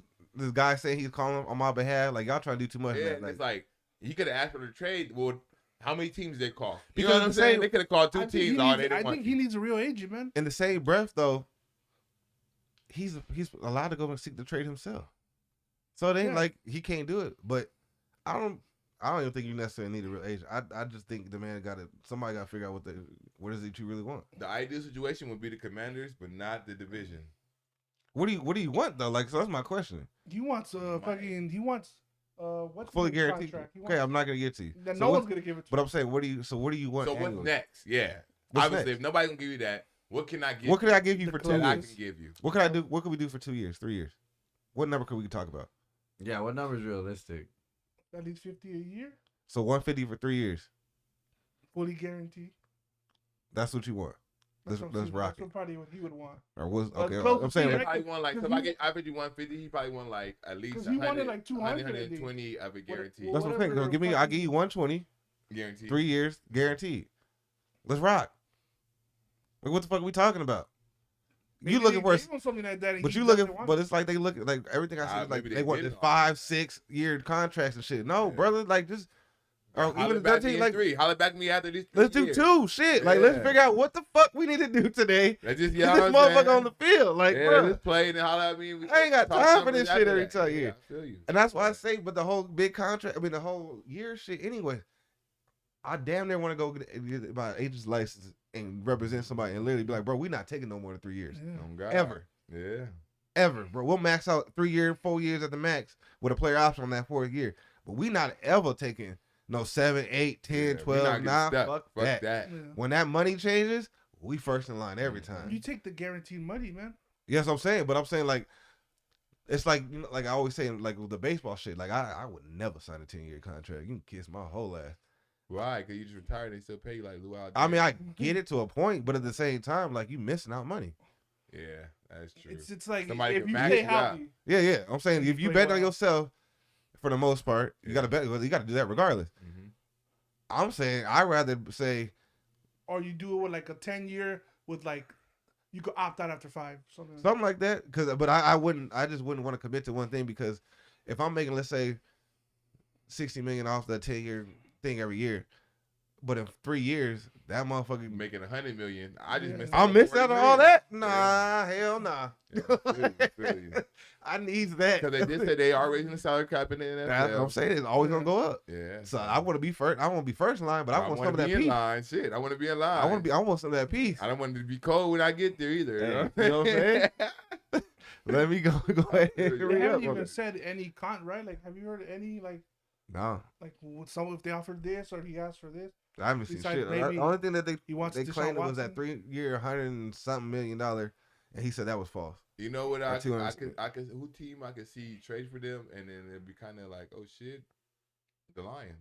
guy saying he's calling on my behalf. Like y'all trying to do too much. Yeah, man. and Like, it's like he could have asked for the trade. Well, how many teams did they call? You Because know what I'm the saying? same- They could have called two I think teams. he Oh, needs- they didn't I want think he needs a real agent, man. in the same breath though, he's allowed to go and seek the trade himself. So it ain't Yeah. like he can't do it. But I don't even think you necessarily need a real agent. I just think the man somebody got to figure out what does he really want. The ideal situation would be the Commanders, but not the division. What do you want though? Like, so that's my question. He wants what's fully his guaranteed. contract? He Okay, wants- I'm not gonna get to you. Then So no what- one's gonna give it to But him. I'm saying, what do you want? So what's annually? next? Yeah. What's Obviously, next? if nobody's gonna give you that, what can I give? What could I give you The for 2 that I years? can give you? What can I do? What could we do for 2 years, 3 years? What number could we talk about? Yeah, what number's realistic? At least 50 a year, So 150 for 3 years. fully guaranteed. That's what you want. Let's what I'm saying. rock That's it. what probably what he would want. Or was Well, okay? close I'm to saying three, like, Probably want like, so if Cause I get, I bet you 150, he probably want like at least 'Cause he wanted, like, 200 120 of a guarantee. Well, that's what I'm saying. whatever Give me, I'll give you 120, Guaranteed. 3 years guaranteed. Let's rock. Like, what the fuck are we talking about? Maybe You looking they for? gave him something like that, and But he you looking? doesn't want But it. it's like they look like everything I Ah, said. Is like maybe they they want did this all 5-6 year contracts and shit. No, Yeah. brother. Like just, or Holler even back 13. me in Like 3. Holler back me after these 3 let's do years. 2. Shit. Like let's Yeah. figure out what the fuck we need to do today. Let's just Get y'all this motherfucker on the field. Like, yeah, bro. let's play and holler at me. We I ain't got talk time for numbers this shit after every that. time, Yeah, yeah. I feel you. And that's why I say, but the whole big contract, I mean, the whole year shit anyway. I damn near want to go get my agent's license and represent somebody and literally be like, bro, we not taking no more than 3 years. Yeah. Oh, God. Ever. Yeah. Ever, bro. We'll max out 3 years, 4 years at the max with a player option on that 4th year. But we not ever taking no 7, 8, 10, Yeah, we 12. not getting Nah, stuck. fuck Fuck that. that. Yeah. When that money changes, we first in line every time. You take the guaranteed money, man. Yes, I'm saying, but I'm saying like, it's like, you know, like I always say, like with the baseball shit, like I would never sign a 10-year contract. You can kiss my whole ass. Why? Because you just retired. They still pay you like Luau. I mean, I get it to a point, but at the same time, like you missing out money. Yeah, that's true. It's like Somebody if can you max stay it out. healthy, Yeah. I'm saying if you Play bet on well. yourself, for the most part, you Yeah. gotta bet. You gotta do that regardless. Mhm. I'm saying I'd rather say or you do it with like a 10-year with like you could opt out after 5. Something. something like that. But I wouldn't. I just wouldn't want to commit to one thing because if I'm making, let's say, $60 million off that 10-year thing every year, but in 3 years that motherfucker, Making $100 million. I just Yeah. missed. I'll miss out on all that. Nah, Yeah. hell nah. Yeah, feel you. I need that. Because they did say they are raising the salary cap in the NFL. That's what I'm saying. It's always gonna go up. Yeah. So I want to be first. I want to be first in line, but I want some wanna of that be in piece. line. Shit, I want to be in line. I want to be. I want some of that piece. I don't want it to be cold when I get there either. Hey, you know what I'm saying? Let me go ahead and They They hurry up. haven't on even it. said any right? Like, have you heard any like No, with some if they offered this or he asked for this? I haven't seen Besides shit. The maybe only thing that He wants they Deshaun claimed it was Watson? that 3-year, $100 and something million, and he said that was false. You know what? Or I 200. could who team I could see trade for them, and then it'd be kind of like, oh shit, the Lions.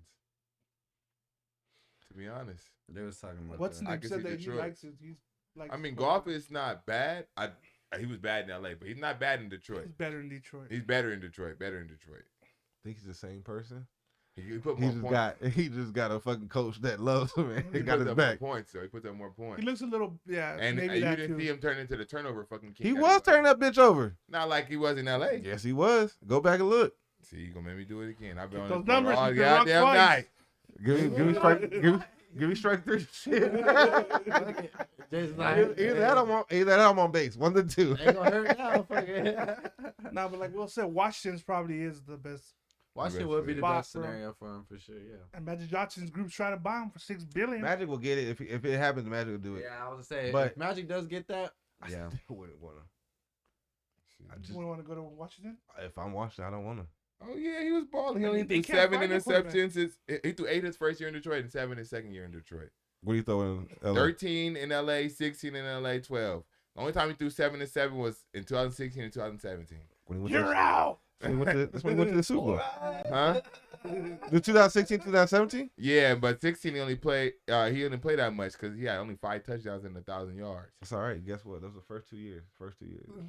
To be honest, They was talking about What's that. I name can said see that Detroit. he likes it. He's like. I mean, golf is not bad. He was bad in LA, but he's not bad in Detroit. He's better in Detroit. He's better in Detroit. Better in Detroit. Think he's the same person. He put He more just points. he just got a fucking coach that loves him, man. He He got puts his up back. more points, though. He puts up more points. He looks a little And maybe you that didn't too. see him turn into the turnover fucking king. He that was turning that bitch over. Not like he was in LA. Yes, he was. Go back and look. See, you gonna make me do it again. I've been Keep on those this boat numbers, all you've been wrong goddamn twice. night. Give me strike 3. Shit. Jason's Either that I'm on base. 1 to 2. ain't gonna hurt now. Fuck it. Nah, but like Will said, Washington's probably is the best. Washington would be the Spot best for him. scenario for him for sure. Yeah. And Magic Johnson's group's trying to buy him for $6 billion. Magic will get it if it happens. Magic will do it. Yeah, I was gonna say, But- if Magic does get that, yeah. I wouldn't want to. I You just, wouldn't want to go to Washington? if I'm watching, I don't want to. Oh yeah, he was balling. He I only mean, threw they can't 7 find a quarterback. interceptions. He threw 8 his first year in Detroit and 7 his second year in Detroit. What do you throw in LA? 13 in LA, 16 in LA, 12. The only time he threw 7 and 7 was in 2016 and 2017. When he went You're out. That's when he went to the Super Bowl. Huh? The 2016, 2017? Yeah, but 16 he only played that much because he had only 5 touchdowns and 1,000 yards. That's all right. Guess what? Those were the first 2 years.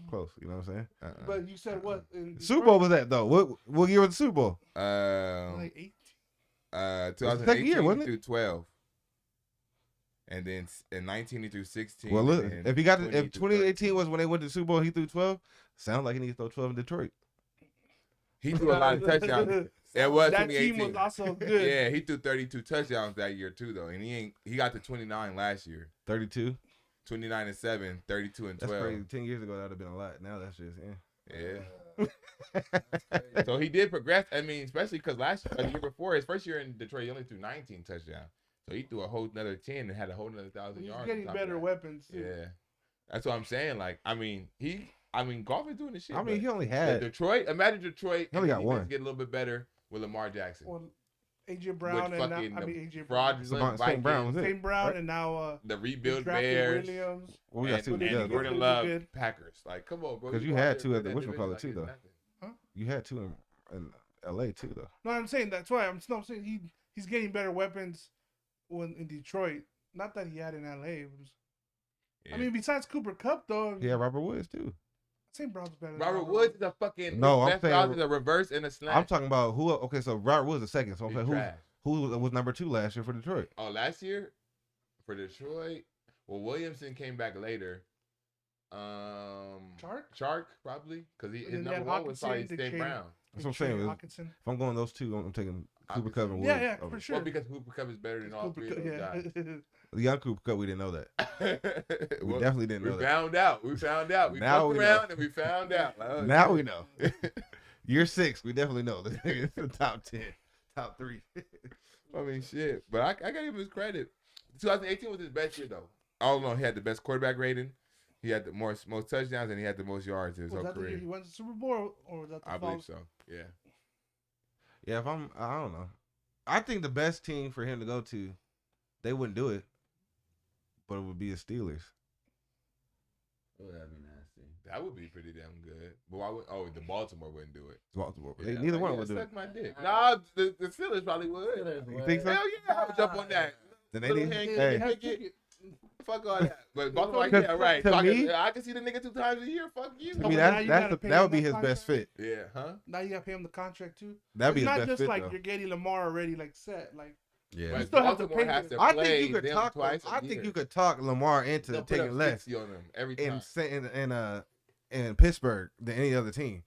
Close. You know what I'm saying? But you said what? In Super Bowl was that though? What year was the Super Bowl? Like 8. 2018 year, wasn't he it? threw 12. And then in 19 he threw 16. Well, look, and if he got 20 if he threw 2018 was when they went to the Super Bowl, he threw 12. Sounds like he needs to throw 12 in Detroit. He threw a lot of touchdowns. It was That 2018. team was also good. Yeah, he threw 32 touchdowns that year too, though, and he got to 29 last year. 32. 29 and 7, 32 and That's 12. crazy. 10 years ago, that would have been a lot. Now that's just Yeah. So he did progress. I mean, especially because the year before, his first year in Detroit, he only threw 19 touchdowns. So he threw a whole another 10 and had a whole another 1,000 He's yards. getting on top of better that. weapons. Too. Yeah, that's what I'm saying. Like, I mean, golf is doing the shit. I mean, but he only the had. Detroit. Imagine Detroit. He only and got the defense one. Get a little bit better with Lamar Jackson. Well, AJ Brown with and now, fucking AJ Brown. fraudulent St. Brown was Vikings, it. St. Brown right? and now the they rebuild drafted Bears, Williams. Well, we got to see what and he does. Gordon Gordon Really Love good. Packers. Like, come on, bro. 'Cause you go out had there two and at the win that whatchamacallit division too, like though. it's nothing. You had two in LA too, though. No, I'm saying that's why I'm saying he's getting better weapons when in Detroit. Not that he had in LA. It was, Yeah. I mean, besides Cooper Cup though, He had Robert Woods too. St. Brown's better. than Robert Woods is a fucking No, I'm best saying- route is a reverse and a slant. I'm talking about who. Okay, so Robert Woods the second. So I'm He's saying trash. who was number 2 last year for Detroit? Oh, last year for Detroit. Well, Williamson came back later. Chark probably because his And then number one was probably Hawkinson, St. DeChain. Brown. That's what I'm saying. Hawkinson. If I'm going those two, I'm taking Cooper Cup and Woods. Yeah, yeah, over. for sure. Well, because Cooper Cup is better than all Cooper three of Cup, those yeah. guys. The young Cooper Cup, we didn't know that. We Well, definitely didn't know We that. found out. We found out. We Now fucked we around know. and we found out. Like, oh, Now shit. we know. Year 6, we definitely know this nigga is the top 10, top 3. I mean, shit. But I gotta give him his credit. 2018 was his best year, though. I don't know. He had the best quarterback rating. He had the most touchdowns, and he had the most yards in his Was whole that the year career. he went to the Super Bowl, or was that the I fall? believe so. Yeah. Yeah, I don't know. I think the best team for him to go to, they wouldn't do it, but it would be the Steelers. Oh, that'd be nasty. That would be pretty damn good. But why would? Oh, the Baltimore wouldn't do it. Baltimore. Yeah, Neither like, one yeah, would do it. suck my dick. Nah, the Steelers probably would. You think so? Hell yeah, I would jump on that. Then they Little need. hand Hey, Have pick it. Pickett. Fuck all that. But Baltimore, like, Cause yeah, right. to So me- I can see the nigga 2 times a year. Fuck you. to Come me, on, now you that gotta pay would him be that his best fit. Yeah, huh? Now you got to pay him the contract too. That'd be It's his not best just fit, like though. you're getting Lamar already like set. Like Yeah. But still have to Baltimore pay has him. to I play think you could them talk. twice a I think year. you could talk Lamar into They'll put taking up less 60 on them every time. in Pittsburgh than any other team.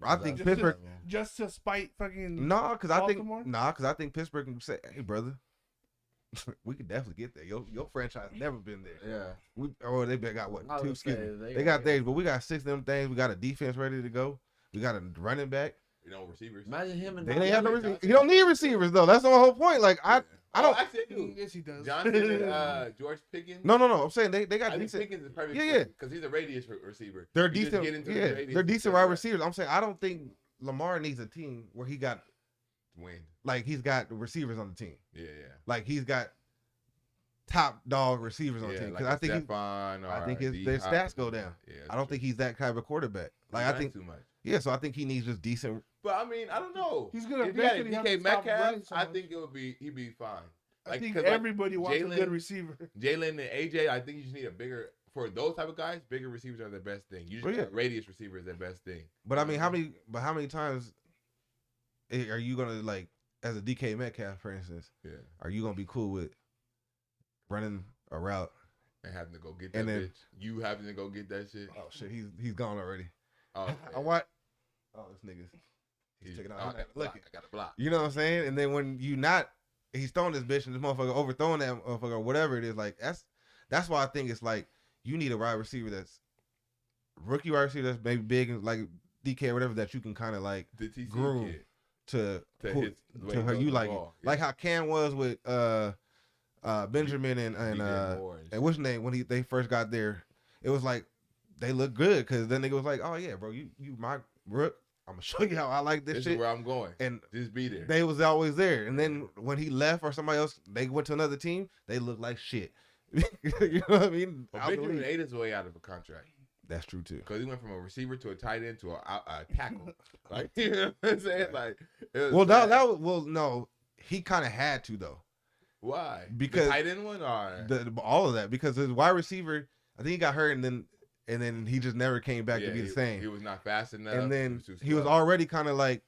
I think Just Pittsburgh. just to spite fucking. No, because I think Baltimore? Pittsburgh can say, "Hey, brother, we could definitely get there. Your franchise never been there. Yeah. They got what I was 2? gonna Excuse say, me. They got theirs, but we got 6 of them things. We got a defense ready to go. We got a running back. You know, receivers. Imagine him and They ain't have no Johnson. receivers. You don't need receivers though. That's the whole point. Like I don't. Actually, I do. Yes, he does. Johnson and George Pickens. No. I'm saying they I got think decent. Pickens is perfect. Yeah. Because he's a radius receiver. They're You just decent. get into the Yeah, radius they're and decent stuff wide like that. receivers. I'm saying I don't think Lamar needs a team where he got Win. like he's got receivers on the team. Yeah. Like he's got top dog receivers on the Yeah, team. like Because I think their stats go down. Yeah, I don't think he's that kind of a quarterback. Like I think too much. yeah. So I think he needs just decent. But I mean, I don't know. He's gonna If he had eventually have DK to stop Metcalf, running so I much. think he'd be fine. I think 'cause, everybody wants a Jalen- good receiver. Jalen and AJ, I think you just need a bigger for those type of guys. Bigger receivers are the best thing. Usually, Well, yeah. a radius receiver is the best thing. But I mean, how many times are you gonna like as a DK Metcalf, for instance? Yeah, Are you gonna be cool with running a route? and having to go get that And then- bitch. You having to go get that shit. Oh shit, he's gone already. Oh, I want. Oh, this nigga's. He's He's- checking oh, out. I He's got not a block. looking. I got a block. You know what I'm saying? And then when you not, he's throwing this bitch and this motherfucker overthrowing that motherfucker or whatever it is. Like that's why I think it's like you need a wide receiver that's rookie wide receiver that's maybe big and like DK or whatever that you can kind of like The TC groom kid to to who- his to her you like it. Like how Cam was with Benjamin and what's his name when they first got there. It was like they looked good because then nigga was like, oh yeah, bro, you my rook. I'm gonna show you how I like this This shit. is where I'm going. And Just be there. they was always there. And then when he left or somebody else, they went to another team. They looked like shit. You know what I mean? But Out the Benjamin league. ate his way out of a contract That's true too. because he went from a receiver to a tight end to a tackle. Like you know what I'm saying? Like it was Well, bad. no, he kind of had to though. Why? Because the tight end one or All of that because his wide receiver, I think he got hurt and then he just never came back to be the same. He was not fast enough. And then too he was slow. already kind of like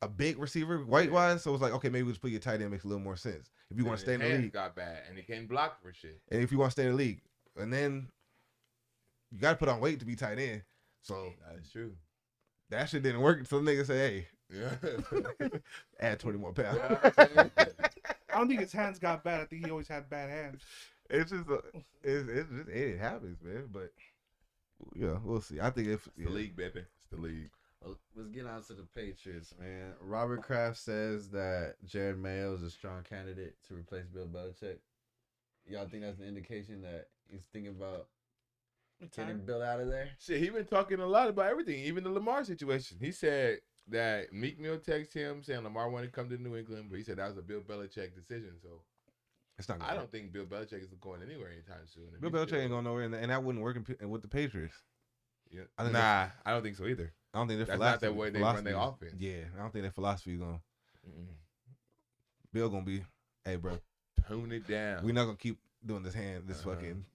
a big receiver weight wise, so it was like, okay, maybe we just put your tight end makes a little more sense if you want to stay in the Hands league. got bad and he can't block for shit. And if you want to stay in the league, and then you got to put on weight to be tight end. So That's true. that shit didn't work. So the nigga say, Yeah. hey, add 20 more pounds. I don't think his hands got bad. I think he always had bad hands. It's just, it happens, man. But yeah, we'll see. I think if It's the league, baby. It's the league. Well, let's get on to the Patriots, man. Robert Kraft says that Jared Mayo is a strong candidate to replace Bill Belichick. Y'all think that's an indication that he's thinking about getting Bill out of there? Shit, he been talking a lot about everything, even the Lamar situation. He said that Meek Mill texted him saying Lamar wanted to come to New England, but he said that was a Bill Belichick decision. So It's not. I don't think Bill Belichick is going anywhere anytime soon. Bill Belichick ain't going nowhere, and that wouldn't work with the Patriots. Yeah. I don't think so either. I don't think That's not the way they run their offense. Yeah, I don't think their philosophy is going. Bill gonna be, hey, bro, tone it down. we're not gonna keep doing this fucking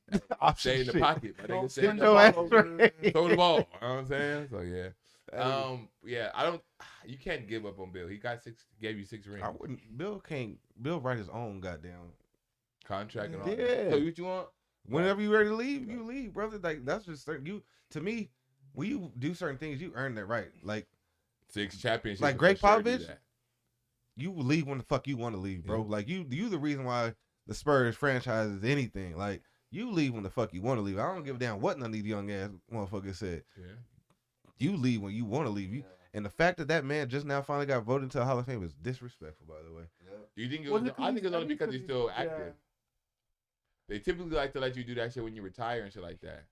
stay in the pocket. But they can stay in Send the the pocket. ball over. Throw the ball. You know what I'm saying? So yeah. Yeah, I don't. You can't give up on Bill. He gave you 6 rings. I wouldn't. Bill write his own goddamn Contract and all Yeah. that. So what you want? Whenever you ready to leave, you leave, brother. Like that's just certain, you. To me, when you do certain things, you earn that right. Like 6 championships. Like will Greg for sure do Popovich? that. you leave when the fuck you want to leave, bro. Yeah. Like you the reason why the Spurs franchise is anything. Like you leave when the fuck you want to leave. I don't give a damn what none of these young ass motherfuckers said. Yeah. You leave when you want to leave. And the fact that man just now finally got voted into the Hall of Fame is disrespectful, by the way. Do you think it Was was? it I think it's only because he's still yeah. active. They typically like to let you do that shit when you retire and shit like that.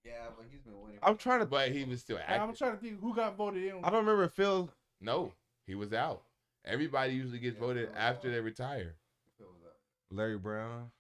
Yeah, but he's been winning. I'm trying to. But he was still And I'm active. trying to think who got voted in. I don't remember if Phil. No, he was out. Everybody usually gets voted after they retire. Larry Brown.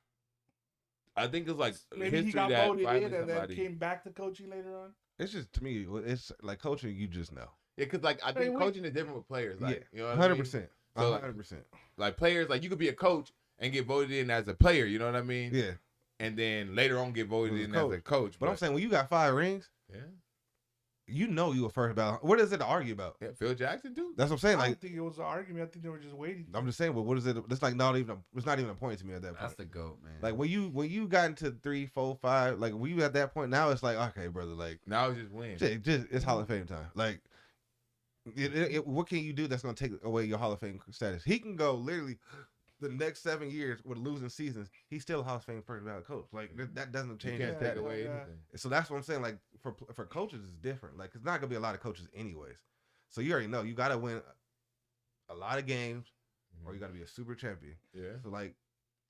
I think it's like Maybe history he got that voted finally in and then somebody. came back to coaching later on. It's just to me. It's like coaching. You just know. Yeah, because like I Hey, think wait. coaching is different with players. Like, you know what 100%. I mean? So, like- 100%. Like players, like you could be a coach and get voted in as a player. You know what I mean? Yeah. And then later on get voted As a in coach. as a coach. But I'm saying when you got 5 rings, yeah, you know you were first ballot. What is it to argue about? yeah, Phil Jackson too. That's what I'm saying. I Like don't think it was an argument. I think they were just waiting. I'm just saying. Well, what is it? It's like not even. It's not even a point to me at that point. That's the GOAT, man. Like when you got into 3, 4, 5. Like when you at that point now, it's like okay, brother. Like Now it's just win. just it's Hall of Fame time. Like what can you do that's gonna take away your Hall of Fame status? He can go literally the next 7 years with losing seasons. He's still a Hall of Fame first ballot coach. Like that doesn't You change. can't his take status. away Yeah. anything. So that's what I'm saying. Like for coaches, it's different. Like it's not gonna be a lot of coaches anyways. So you already know you gotta win a lot of games, or you gotta be a super champion. Yeah. So like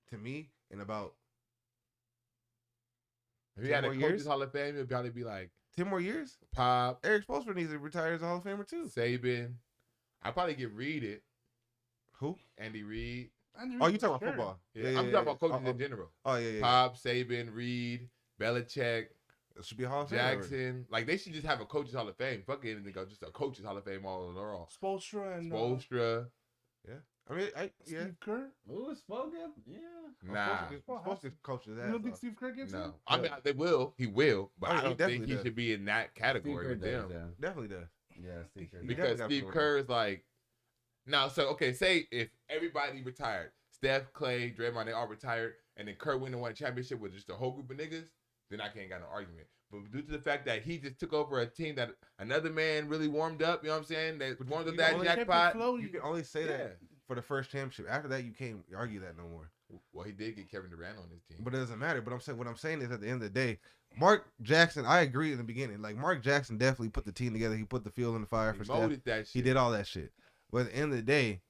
to me, in about If you 10 had a more coaches years? Hall of Fame, it'd probably be like 10 more years, Pop, Eric Spoelstra needs to retire as a Hall of Famer too. Saban. I'd probably get Reed Who? Andy Reid. Oh, you talking about football? Yeah, I'm talking about coaches in general. Oh yeah. Pop, Saban, Reed, Belichick, It should be a Hall of Famer. Jackson. Like they should just have a coaches Hall of Fame. Fuck anything else, just a coaches Hall of Fame all in all. Spoelstra and Spoelstra. I mean, Steve Kerr. Ooh, spoken? Yeah. Nah. Supposed to coach his You ass don't think off. Steve Kerr gets No. in? I mean they will. He will, but Oh, I he don't think definitely he does. should be in that category with them. Definitely does. Yeah, Steve Kerr. He Because definitely got Steve to go Kerr is like now, so okay, say if everybody retired, Steph, Clay, Draymond, they all retired, and then Kerr went and won a championship with just a whole group of niggas, then I can't got no argument. But due to the fact that he just took over a team that another man really warmed up, you know what I'm saying? That warmed up You that only jackpot. You can only say Yeah. that for the first championship. After that, you can't argue that no more. Well, he did get Kevin Durant on his team. But it doesn't matter. But what I'm saying is, at the end of the day, Mark Jackson. I agree in the beginning. Like Mark Jackson definitely put the team together. He put the fuel in the fire he for Steph. molded that shit. He did all that shit. But at the end of the day,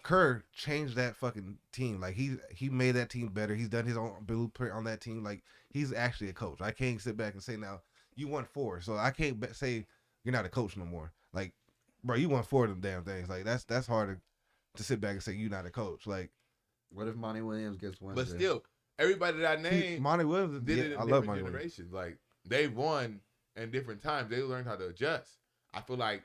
Kerr changed that fucking team. Like he made that team better. He's done his own blueprint on that team. Like he's actually a coach. I can't sit back and say now you won 4, so I can't say you're not a coach no more. Like, bro, you won 4 of them damn things. Like that's hard to sit back and say you're not a coach. Like, What if Monty Williams gets one? But still, everybody that I named Monty Williams did it in I love different Monty Williams. generations. Like they won in different times. They learned how to adjust. I feel like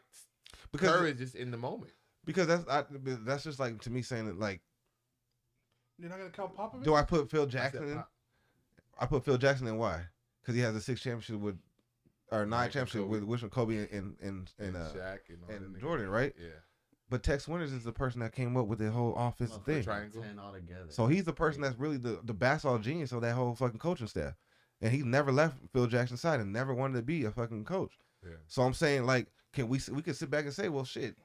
Kerr is just in the moment. Because that's just like to me saying that like, You're not gonna count Popovich? do I put Phil I Jackson said in? Pop. I put Phil Jackson in. Why? Because he has a 6 championship with, or 9 Mike and championship Kobe. with Kobe and Shaq and, all them and niggas. Jordan, right? Yeah. But Tex Winters is the person that came up with the whole offensive thing. Triangle. 10 altogether. So he's the person that's really the basketball genius of that whole fucking coaching staff. And he's never left Phil Jackson's side and never wanted to be a fucking coach. Yeah. So I'm saying, like, we can sit back and say, well, shit,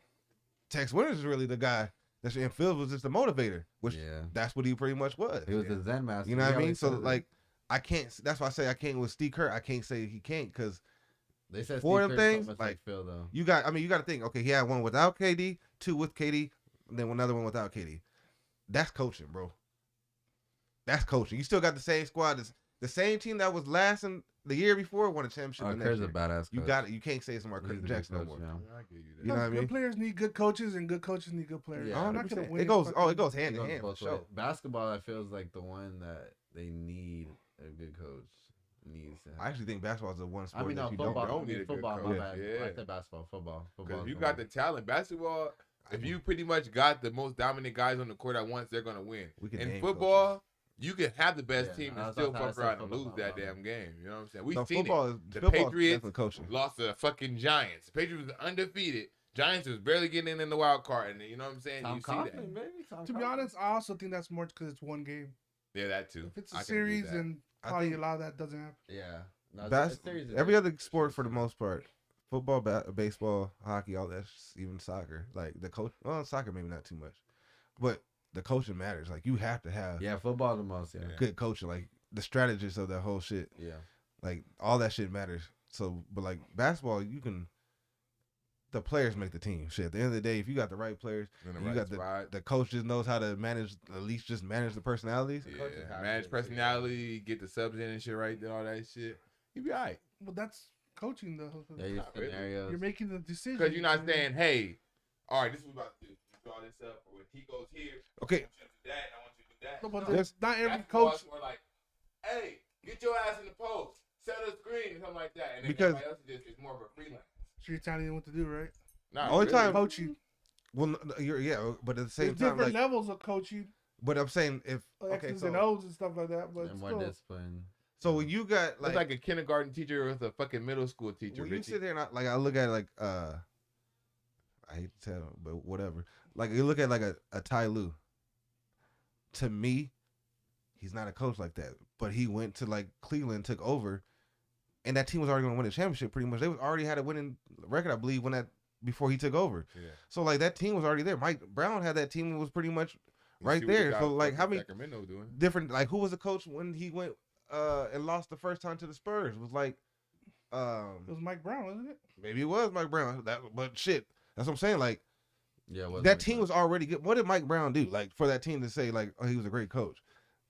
Tex Winters is really the guy. And Phil was just the motivator, which that's what he pretty much was. He was the Zen master. You know what I He mean? always So said that. like, I can't. That's why I say I can't with Steve Kerr. I can't say he can't because They said 4 Steve of them Kerr's so things, much like, Phil though. you got. I mean, you got to think. Okay, he had one without KD, 2 with KD, and then another one without KD. That's coaching, bro. That's coaching. You still got the same squad The same team that was last in the year before won a championship. The next Kerr's a year. badass. You coach. got it. You can't say it's Mark He's a good Jackson no coach, more. yeah. I get you that. You know what I Good mean? players need good coaches, and good coaches need good players. Yeah. You're not gonna 100%. win. It goes. fucking- It goes It hand in goes hand. For both sure. ways. Basketball, I feels like the one that they need a good coach needs to have. I actually think basketball is the one sport I mean, no, that you football. don't I need mean, a good football. coach. My bad. Yeah. I said basketball. Football. Because you got the talent. Basketball, don't. if you pretty much got the most dominant guys on the court at once, they're gonna win. We can In name football, you can have the best Yeah, team no, and that's still not how I fuck said around and football, lose that my bad. damn game. You know what I'm saying? We've No, seen football it. is The football is Patriots definitely coaching. lost to the fucking Giants. The Patriots was undefeated. Giants was barely getting in the wild card, and you know what I'm saying? Tom You see that? Coughlin, baby. Tom To be Coughlin. honest, I also think that's more because it's one game. Yeah, that too. If it's I a can agree with series, that. then I probably think- a lot of that doesn't happen. Yeah. No, series is Every different. other sport for the most part, football, baseball, hockey, all that, even soccer. Like the coach, well, soccer maybe not too much, but the coaching matters. Like you have to have Yeah, football the most. Yeah. good coaching. Like the strategists of that whole shit. Yeah. Like all that shit matters. So, but like basketball, you can. The players make the team. Shit. At the end of the day, if you got the right players, In the you right got spot. the coach just knows how to manage. At least just manage the personalities. coaches Yeah, have manage to, personality, get the subs in and shit right there, all that shit. You be alright. Well, that's coaching though. Yeah, your Not really. scenarios. You're making the decision. Because you're not saying, hey, all right, this is what we're about to do. You draw this up, or when he goes here, Okay. I want you to do that, and I want you to do that. No, but Yes. it's not every Basketball coach. is more like, hey, get your ass in the post, set a screen, or something like that. And then Because- everybody else is just, it's more of a freelance. So you're telling them what to do, right? Not Only really. time- Coaching. Well, yeah, but at the same There's time, different like, levels of coaching, but I'm saying if X's okay, and so O's and stuff like that. But and more still, discipline. so when you got It's like a kindergarten teacher with a fucking middle school teacher. when you Richie. sit there and I look at it like I hate to tell him, but whatever. Like you look at like a Ty Lue. To me, he's not a coach like that. But he went to like Cleveland, took over, and that team was already gonna win the championship pretty much. They was already had a winning record, I believe, when that before he took over. Yeah. So like that team was already there. Mike Brown had that team that was pretty much You right see what the there. guy So like how fucking many Sacramento doing? different like who was the coach when he went and lost the first time to the Spurs? It was like it was Mike Brown, wasn't it? maybe it was Mike Brown. But shit, that's what I'm saying. Like Yeah. It that team was already good. What did Mike Brown do? Like for that team to say like, oh, he was a great coach.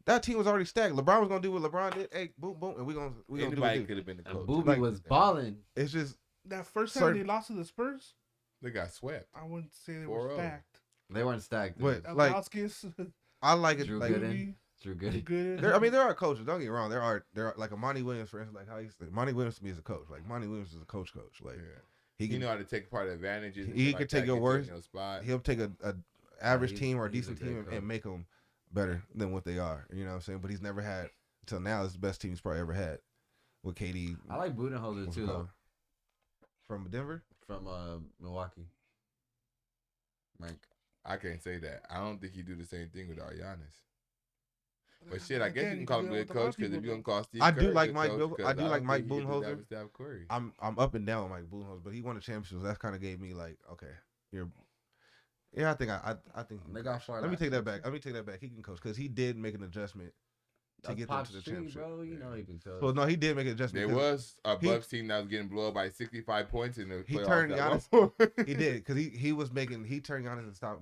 That team was already stacked. LeBron was gonna do what LeBron did. Hey, boom, boom, and we gonna do Anybody what could have been the And coach. Booby Like- was balling. It's just That first time Certain- they lost to the Spurs, They got swept. I wouldn't say they 4-0. were stacked. They weren't stacked. But- Dude. like- Elgauskas, I like it. Drew Like Gooden. Drew Goody. good. there are coaches. Don't get me wrong. There are like a Monty Williams, for instance. Like how Monty Williams to me is a coach. Like Monty Williams is a coach. Like Yeah. he You can know how to take part of advantages. and He shit could like take that, your get you worst- in your spot. he'll take a average he's- team or a he's a decent great team and coach. make them better than what they are. You know what I'm saying? But he's never had until now. It's the best team he's probably ever had with KD. I like Budenholzer what's too it though. called? From Denver. From Milwaukee. Mike. I can't say that. I don't think he do the same thing without Giannis. But shit, I guess Again, you can call him do a it good with a lot coach of because if people, you're gonna call Steve I do Kerr a like good Mike coach, Bill- 'cause I do don't like Mike think he can do that Budenholzer. with Steph Curry. I'm up and down with Mike Budenholzer, but he won a championship. So that kind of gave me like, okay, you're. Yeah, I think I think. They got far Let me last take that year, back. too. Let me take that back. He can coach because he did make an adjustment to That's get them Pop to the Street, championship. bro. You know he can coach. So no, he did make an adjustment. There 'cause was a Bucks team that was getting blown up by 65 points in the He playoffs turned at one Giannis- point. He did because he turned Giannis and stopped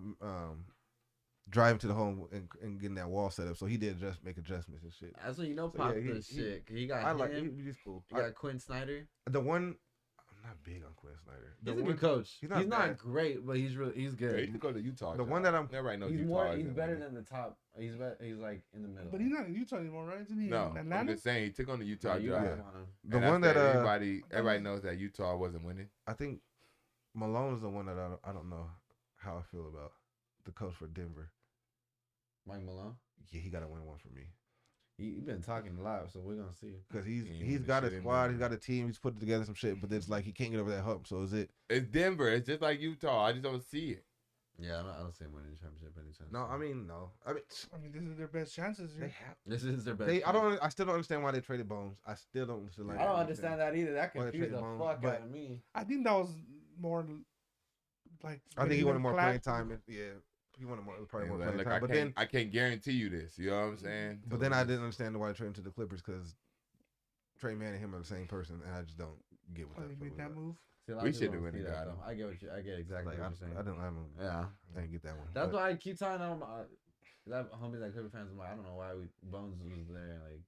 driving to the home and getting that wall set up. So he did just make adjustments and shit. That's when you know So, Pop yeah, does he- shit. He got I like him. he's cool. You got Quinn Snyder. The one I'm not big on Quinn Snyder. He's The a one, good coach. he's He's not not, bad. great, but he's really he's Yeah, he good. could go to Utah. The job. one that I'm- everybody knows He's Utah more. is He's the better winner. than the top. He's like in the middle. But he's not in Utah anymore, right? Isn't he No, in I'm Atlanta? just saying he took on the Utah you job. got Yeah. him on him. The And one after that everybody knows that Utah wasn't winning. I think Malone is the one that I don't know how I feel about the coach for Denver. Mike Malone. Yeah, he got to win one for me He been talking a lot, so we're gonna see. because He he's won the got shit a in squad, Denver. he's got a team, he's put together some shit, but it's like he can't get over that hump. So is it? It's Denver. It's just like Utah. I just don't see it. Yeah, I don't see him winning the championship anytime. No, soon. I mean no. I mean This is their best chances. they Here. have. this is their best. They, I chance. don't. I still don't understand why they traded Bones. I still don't. Like, I don't understand that either. That Why they confused traded the Bones, fuck but- out of me. I think that was more like. I think he getting wanted them more class- playing time. Yeah, he wanted probably more Like, playing look, time. But then, I can't guarantee you this. You know what I'm saying? but then I didn't understand why they traded him to the Clippers because Trey Mann and him are the same person, and I just don't get what Oh, that. they was made that about. move. See, a lot We of people should've don't really see that, got though. him. I get exactly Like, what you're saying. I don't. Yeah, I didn't get that one. that's But why I keep telling them. That homies like Clipper fans. I'm like, I don't know why Bones was there. Like,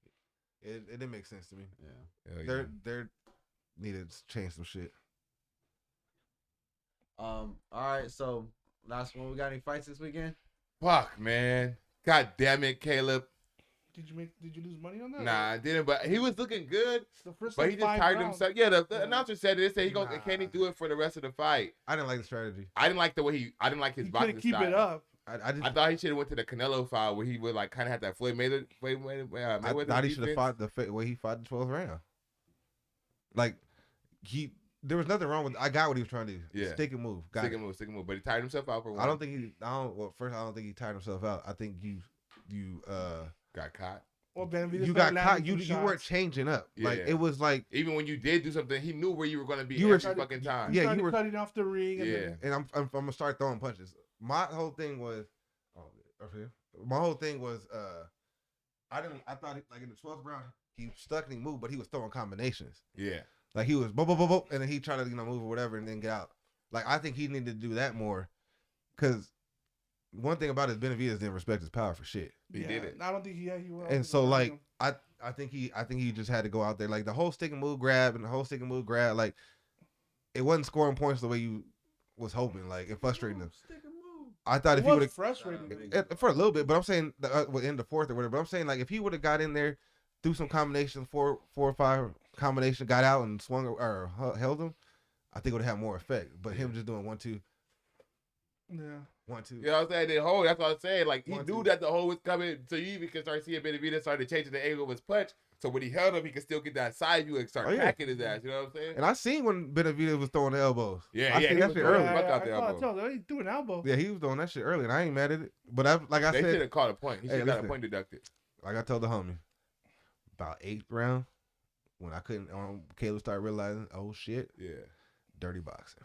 It didn't make sense to me. Yeah. Hell yeah. They're needed to change some shit. All right. So last one. We got any fights this weekend? Fuck, man. God damn it, Caleb. Did you lose money on that? Nah, I didn't. But he was looking good. The first But he just tired himself. Yeah, the announcer said it. They said can he do it for the rest of the fight? I didn't like the strategy. I didn't like the way I didn't like his He boxing couldn't keep style. it up. I thought he should have went to the Canelo file where he would like kind of have that Floyd Mayweather. I thought he should have fought the way he fought the 12th round. Like there was nothing wrong with. I got what he was trying to do. Yeah, stick and move. Stick and move. But he tired himself out for one. I don't think I don't think he tired himself out. I think you got caught. Well, Benavidez you got caught. landing You some weren't shots. changing up. Yeah. Like it was like Even when you did do something, he knew where you were going to be You were- every fucking time. He Yeah, started you were- cutting off the ring. And Yeah. then, and I'm gonna start throwing punches. My whole thing was, my whole thing was, I thought like in the 12th round he stuck and he moved, but he was throwing combinations. Yeah. Like he was boop, boop, boop, boop, and then he tried to move or whatever and then get out. Like I think he needed to do that more, because one thing about it is Benavidez didn't respect his power for shit. He did it. I don't think he will. And so like I think he just had to go out there like the whole stick and move grab and the whole stick and move grab, like it wasn't scoring points the way you was hoping, like it frustrating him. I thought if he would have frustrating. for a little bit, but I'm saying in the fourth or whatever. But I'm saying like if he would have got in there, threw some combinations, four or five combination, got out and swung or held him, I think it would have had more effect. But him just doing 1-2, Yeah. 1-2. You know what I'm saying? The hole, that's what I'm saying. Like, he 1-2. knew that the hole was coming, so you even can start seeing Benavidez started changing the angle of his punch. So when he held him, he could still get that side view and start packing his ass. You know what I'm saying? And I seen when Benavidez was throwing the elbows. Yeah, I yeah, seen he that was shit throwing early. the fuck out the elbow. I told you, he threw an elbow. Yeah, he was doing that shit early, and I ain't mad at it. But I They should said, have called a point. He should have got a listen. point deducted. like I told the homie, about 8th round, when I couldn't, Caleb started realizing, oh shit, Yeah. dirty boxing.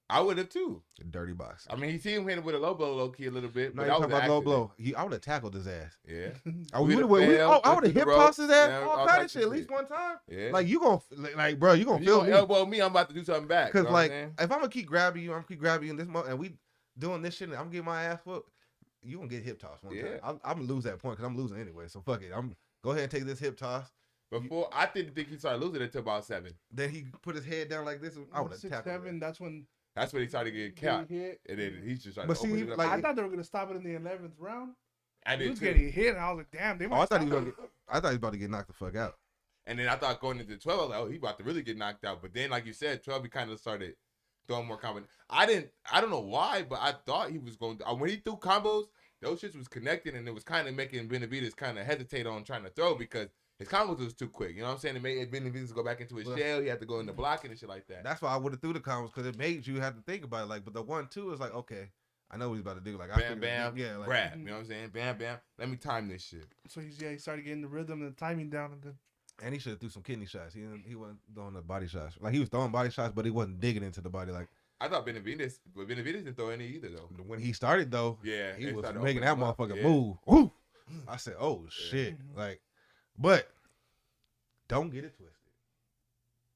I would have too. Dirty boxing. I mean, he seen him hit him with a low blow, low key a little bit. No, But you that was talking an about low accident. blow. I would have tackled his ass. Yeah. I We'd would have failed, have went to the hip ropes, tossed his ass, yeah, all all kind of types shit, of at least shit. one time. Yeah. Like you gonna like, bro, you gonna If you feel gonna me? elbow me, I'm about to do something back. Because You know what I'm like, saying? if I'm gonna keep grabbing you, in this moment, and we doing this shit, and I'm getting my ass whooped, you gonna get hip toss one Yeah. time. I'm gonna lose that point because I'm losing anyway. So fuck it. Go ahead and take this hip toss. Before, I didn't think he started losing until about 7. Then he put his head down like this. I would have 6, tackled 7. him. That's when That's when he started getting they capped. hit. And then he just started But see, opening it up. like- I thought they were gonna stop it in the 11th round. I He did was too. getting hit, and I was like, "Damn, they might." Oh, I thought he stop was it. I thought he was about to get knocked the fuck out. And then I thought going into 12, I was like, oh, he about to really get knocked out. But then, like you said, 12, he kind of started throwing more combos. I don't know why, but I thought he was going to, when he threw combos, those shits was connecting, and it was kind of making Benavidez kind of hesitate on trying to throw because his combos was too quick. You know what I'm saying? It made Benavidez go back into his Well, shell. He had to go into blocking and shit like that. That's why I would have threw the combos because it made you have to think about it. Like, but the 1-2 is like, okay, I know what he's about to do. Like, I Bam, figured- bam, yeah, like, grab. You know what I'm saying? Bam, bam. Let me time this shit. So he started getting the rhythm and the timing down, and then And he should have threw some kidney shots. He wasn't throwing the body shots. Like he was throwing body shots, but he wasn't digging into the body. Like I thought Benavidez didn't throw any either, though. when he started though, Yeah. he they was started making that opening him up. motherfucker Yeah. move. Woo! I said, oh shit! Like, but don't get it twisted.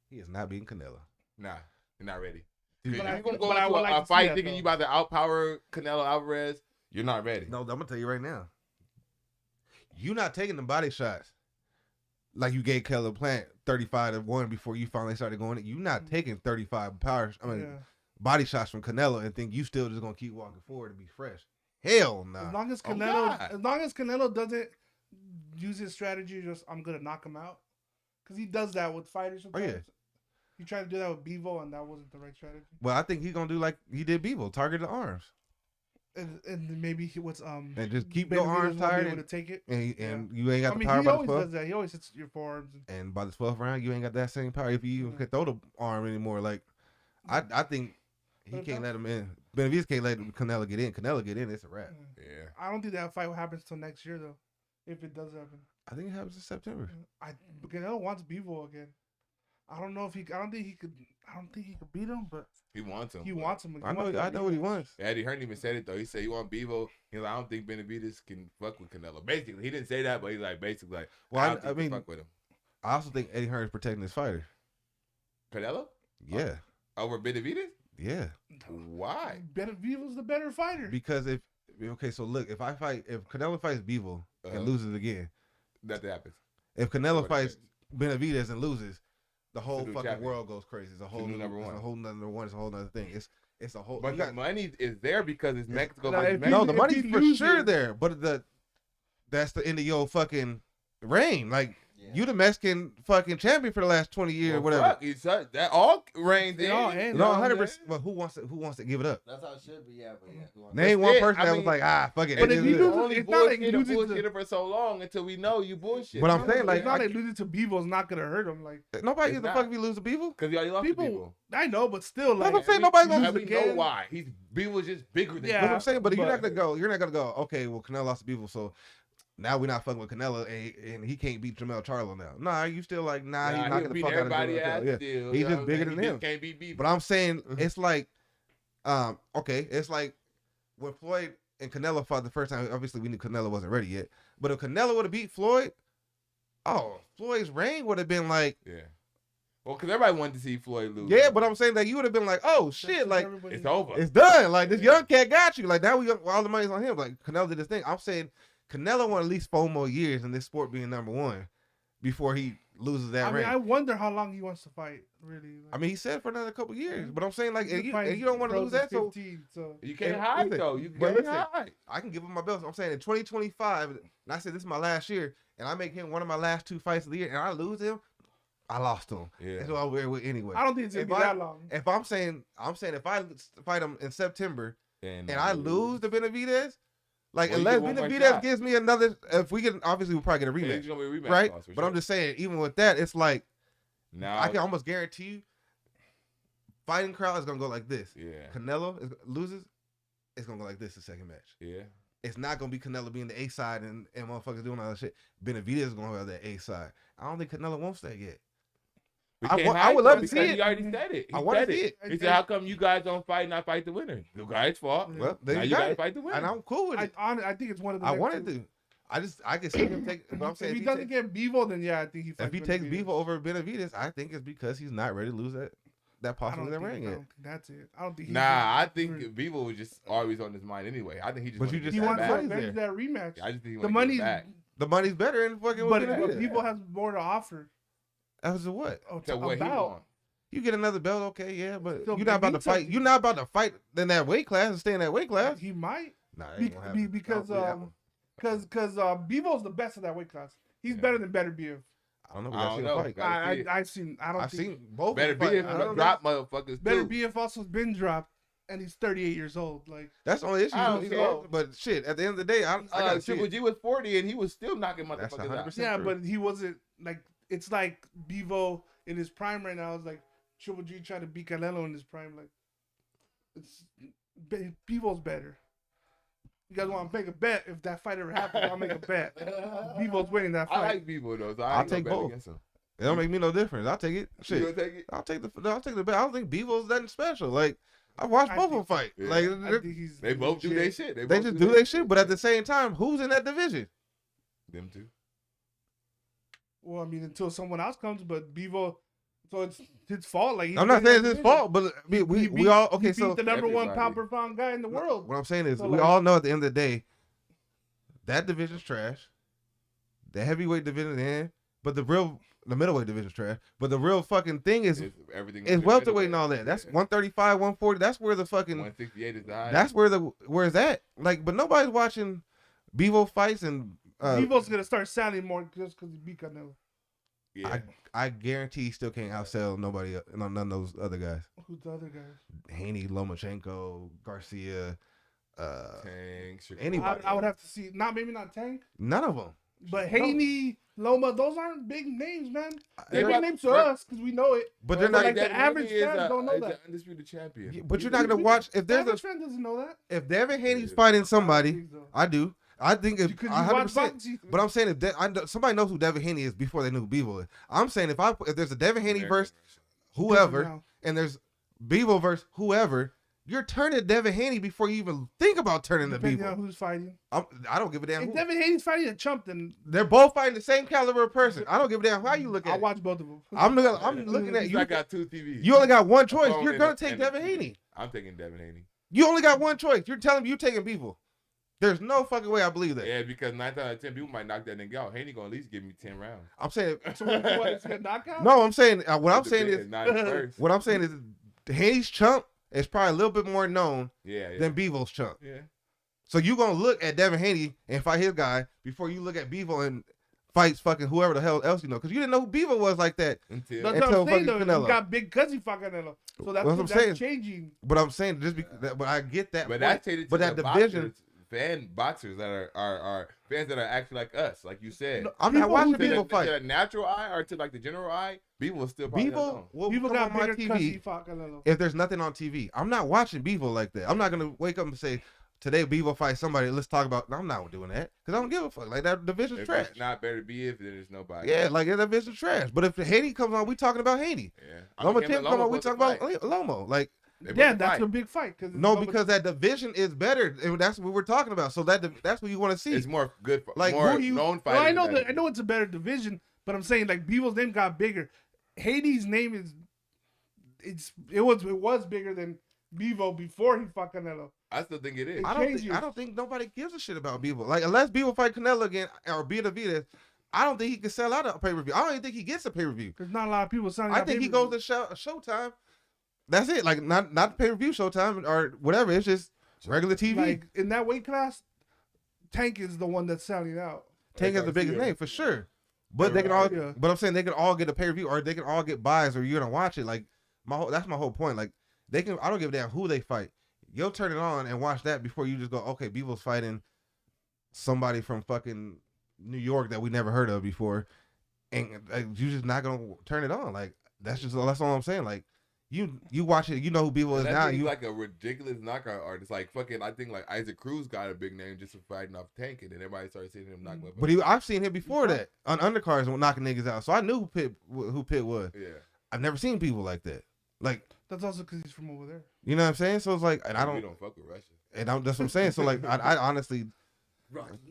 He is not beating Canelo. Nah, you're not ready. Dude, If But I- you're going to but go I into would like a to see fight that, thinking though. you about to outpower Canelo Alvarez, you're not ready. no, I'm gonna tell you right now. You're not taking the body shots like you gave Caleb Plant 35-1 before you finally started going. You're not taking 35 body shots from Canelo and think you still just gonna keep walking forward and be fresh. Hell no. as long as Oh, Canelo, God. doesn't use his strategy, just I'm gonna knock him out, because he does that with fighters sometimes. yeah. He tried to do that with Bevo, and that wasn't the right strategy. Well, I think he's gonna do like he did Bevo, target the arms. And maybe he was And just keep Benavidez your arms won't be tired able and, to take it. and you ain't got I the mean, power he by the always 12th. does that. He always hits your forearms. And by the 12th round, you ain't got that same power if you even can throw the arm anymore. Like, I think he But can't that's- let him in. Benavidez can't let Canelo get in. Canelo get in, it's a wrap. Yeah. I don't think that fight happens till next year though, if it does happen. I think it happens in September. Canelo wants Bevo again. I don't know if he. I don't think he could beat him, but He wants him. he wants him. I know what he wants. Eddie Hearn even said it, though. He said he want Bevo. He's like, I don't think Benavidez can fuck with Canelo. Basically, he didn't say that, but he's like, basically, like, Well, I don't think I he mean, can fuck with him. I also think Eddie Hearn is protecting his fighter. Canelo? Yeah, Over Benavidez? yeah. Why? Bevo's the better fighter. Because so look, if Canelo fights Bevo Uh-huh. and loses again, Nothing happens. If Canelo Nobody fights cares. Benavidez and loses, the whole new fucking champion. world goes crazy. It's a whole new new number It's one. a whole number one. It's a whole other thing. It's a whole. But you the got- money is there because it's Mexico. Nah, versus if Mexico. no, the if money's he for loses- sure there, but that's the end of your fucking reign. Like Yeah. you the Mexican fucking champion for the last 20 years, Well, whatever. fuck, that all reigns They in. all you end. know No, what I'm 100%. saying? But who wants to give it up? That's how it should be. Yeah, but yeah. Who wants Name That's one it. person I that was mean, like, fuck it. But it if is you this. lose- only it's not like bullshit losing to- bullshitter for so long until we know you bullshit. But I'm saying, like, it's not I like losing to Bevo's not gonna hurt him. Like Nobody It's gives a not. fuck if you lose to people. because you already lost to people, people. I know, but still, That's like what I'm saying. Nobody's gonna And lose we know again. why. Beaver was just bigger than Yeah. That's what I'm saying. But you're not but- gonna go. You're not gonna go. Okay, well, Canelo lost to people, so now we're not fucking with Canelo, and he can't beat Jamel Charlo now. Nah, you still like, nah, he's he'll knocking the beat fuck out of everybody Jamel ass Charlo. Yeah. still. He's you know just what I'm bigger saying? than He him. just can't beat Beaver. But I'm saying it's like, okay, it's like when Floyd and Canelo fought the first time. Obviously, we knew Canelo wasn't ready yet. But if Canelo would have beat Floyd, Floyd's reign would have been like, Yeah. Well, because everybody wanted to see Floyd lose. yeah. But I'm saying that you would have been like, oh that's shit, what like everybody- it's over. it's done. Like this young cat got you. Like now all the money's on him. Like Canelo did this thing. I'm saying Canelo want at least 4 more years in this sport being number one before he loses that I mean, ring. I wonder how long he wants to fight. Really, I mean, he said for another couple years, but I'm saying like, He's and fighting you don't want to pros lose at that, so 15, so You can't And hide listen, though. You but can't listen, hide. I can give him my belt. I'm saying in 2025, and I said this is my last year, and I make him one of my last 2 fights of the year, and I lose him, I lost him. Yeah. That's what I'm wearing with anyway. I don't think it's gonna If be that long. If I'm saying if I fight him in September And and I lose to Benavidez, like Well, you unless get one more Benavidez shot. gives me another, if we get obviously we'll probably get a Yeah, rematch, it's gonna be a rematch right? loss for But sure. I'm just saying, even with that, it's like now I can almost guarantee you, fighting crowd is gonna go like this. Yeah. Canelo loses, it's gonna go like this the second match. Yeah. It's not gonna be Canelo being the A side and motherfuckers doing all that shit. Benavidez is gonna have that A side. I don't think Canelo wants that yet. We I can't wa- I hide would though love to because see He it. already said it. I He wanna said see it. it. He said, "How come you guys don't fight, not fight the winner? The guy's fault. Yeah. Well, there Now you you got gotta it. fight the winner." And I'm cool with it. I think it's one of the. I next wanted two. to. I can see him take. But I'm saying if he doesn't get Bevo, then yeah, I think he. if fights he takes Benavidez. Bevo over Benavidez, I think it's because he's not ready to lose that I possibly don't that think, ring I yet. don't think that's it. I don't think. Nah, I think Beaver was just always on his mind anyway. I think he just. But wanted you to just he get wants that to money's back. avenge that rematch. I just think he The wanted to money's, get back. The money's better in fucking. but with Benavidez. Bevo has more to offer. As a what? Oh, To what he about want. You get another belt, okay, yeah, but Still you're not about to means fight. something. You're not about to fight in that weight class and stay in that weight class. he might Nah, that be, ain't gonna happen. because I don't believe that one. because Bevo's the best of that weight class. He's Yeah. better than Better Beef. I don't know. We I gotta don't see know. him fight. Gotta see it. I've seen. I don't I've think seen both. Better of be them if fight. I don't know. drop motherfuckers Better too. Beef also has been dropped, and he's 38 years old. Like That's the only issue. I don't He's care. old, but shit, at the end of the day, I gotta see Triple it. G was 40 and he was still knocking That's motherfuckers out. 100%. yeah, true. but he wasn't like. It's like Bevo in his prime right now. It's like Triple G trying to beat Canelo in his prime. Like Bevo's better. You guys want to make a bet? If that fight ever happens, I'll make a bet. Bevo's winning that I fight. like Beaver though, so I I'll ain't gonna take bet both. against him. It don't make me no difference. I'll take it. You Shit, gonna take it? I'll take the bet. I don't think Bevo's nothing special. Like I watched I both of them think- fight. Yeah. Like I think he's They both do legit. their shit. they both just do their shit, but at the same time, who's in that division? Them two. Well, I mean, until someone else comes, but Bevo, so it's his fault. Like he's I'm not winning saying that it's his division. fault, but I mean, He we beat- all he okay. beat So the number one Everybody. pound per pound guy in the world. what I'm saying is, So, we like- all know at the end of the day, that division's trash. The heavyweight division, but the middleweight division's trash. But the real fucking thing is Everything is up to welterweight and all that. middleweight. That's Yeah. 135, 140. That's where the fucking 168 is the highest. that's where it's at. Like, but nobody's watching Bevo fights and Bevo's gonna start sounding more just because he beat Canelo. yeah. I guarantee he still can't outsell nobody, none of those other guys. Who's the other guys? Haney, Lomachenko, Garcia, Tank, Shakur. anybody. I would have to see. Maybe not Tank, None of them. but Haney, Loma. Those aren't big names, man. They're They're big not- names to but- us because we know it. But they're But not. like the Devin average Haney is fans don't know is that. the undisputed champion. But you're not gonna watch if The there's average fan doesn't know that. if Devin Haney's fighting somebody. think so. I do. I think if Because you 100%. watch boxing. But I'm saying if somebody knows who Devin Haney is before they knew who Bevo is. I'm saying if there's a Devin Haney versus whoever, now. and there's Bevo versus whoever, you're turning Devin Haney before you even think about turning to Depending on Bevo. who's fighting. I don't give a damn. If Who. Devin Haney's fighting a chump, then They're both fighting the same caliber of person. I don't give a damn how you look at I'll it. watch both of them. I'm looking at you. I got two TVs. You only got one choice. phone You're and gonna a- take and a Devin TV. Haney. I'm taking Devin Haney. You only got one choice. You're telling me you're taking Bevo. There's no fucking way I believe that. Yeah, because 9 out of 10 people might knock that nigga out. Haney gonna at least give me 10 rounds. I'm saying So what is he a knockout? no. I'm saying what I'm It saying depends, is not at first. what I'm saying is Haney's chump is probably a little bit more known Yeah. than Bevo's chump. Yeah. So you gonna look at Devin Haney and fight his guy before you look at Bevo and fights fucking whoever the hell else you know, because you didn't know who Bevo was like that. That's Until what Until I'm saying, fucking though. Canelo. He got big because he fucking Canelo. So that's What I'm saying. changing. But I'm saying just because, but I get that. But point. that's catered to But that the division. boxers that are fans that are actually like us, like you said. No, I'm not people watching who did Bevo To fight. the natural eye or to like the general eye, Bevo will still probably Bevo will People come got on my bigger because he TV fought Canelo. if there's nothing on TV. I'm not watching Bevo like that. I'm not gonna wake up and say today Bevo fight somebody. Let's talk about. No, I'm not doing that because I don't give a fuck. Like that division's If trash. it's not better to be if then there's nobody. Yeah, like that division's trash. But if Haney comes on, we talking about Haney. Yeah. Loma him Tim and come Loma on, we supposed talking to about fight. Lomo. Like They Yeah, supposed to that's fight. a big fight. no, because that division is better, and that's what we're talking about. So that's what you want to see. It's more good, Like, more who do you- known Well, fighters. I know than I know it's a better division, but I'm saying like Bevo's name got bigger. Haney's name it was bigger than Bevo before he fought Canelo. I still think it is. I- I don't think nobody gives a shit about Bevo. Like unless Bevo fight Canelo again or Benavidez, I don't think he can sell out a pay per view. I don't even think he gets a pay per view. There's not a lot of people signing. I up think he pay-per-view. goes to Showtime. That's it. Like not the pay per view Showtime or whatever. It's just regular TV. Like in that weight class, Tank is the one that's selling out. Tank is the biggest name for sure. But they can all. Yeah. But I'm saying they can all get a pay per view or they can all get buys or you're gonna watch it. Like that's my whole point. Like they can. I don't give a damn who they fight. You'll turn it on and watch that before you just go. Okay, Bevo's fighting somebody from fucking New York that we never heard of before, and you just not gonna turn it on. Like that's all I'm saying. Like you watch it, you know who Bevo is And now. he's You like a ridiculous knockout artist. Like fucking, I think like Isaac Cruz got a big name just for fighting off Tank, and then everybody started seeing him knock. but I've seen him before that on undercards and knocking niggas out. So I knew who Pitt was. Yeah. I've never seen people like that. Like That's also because he's from over there. you know what I'm saying? So it's like, and We don't fuck with Russia. that's what I'm saying. So like, I honestly,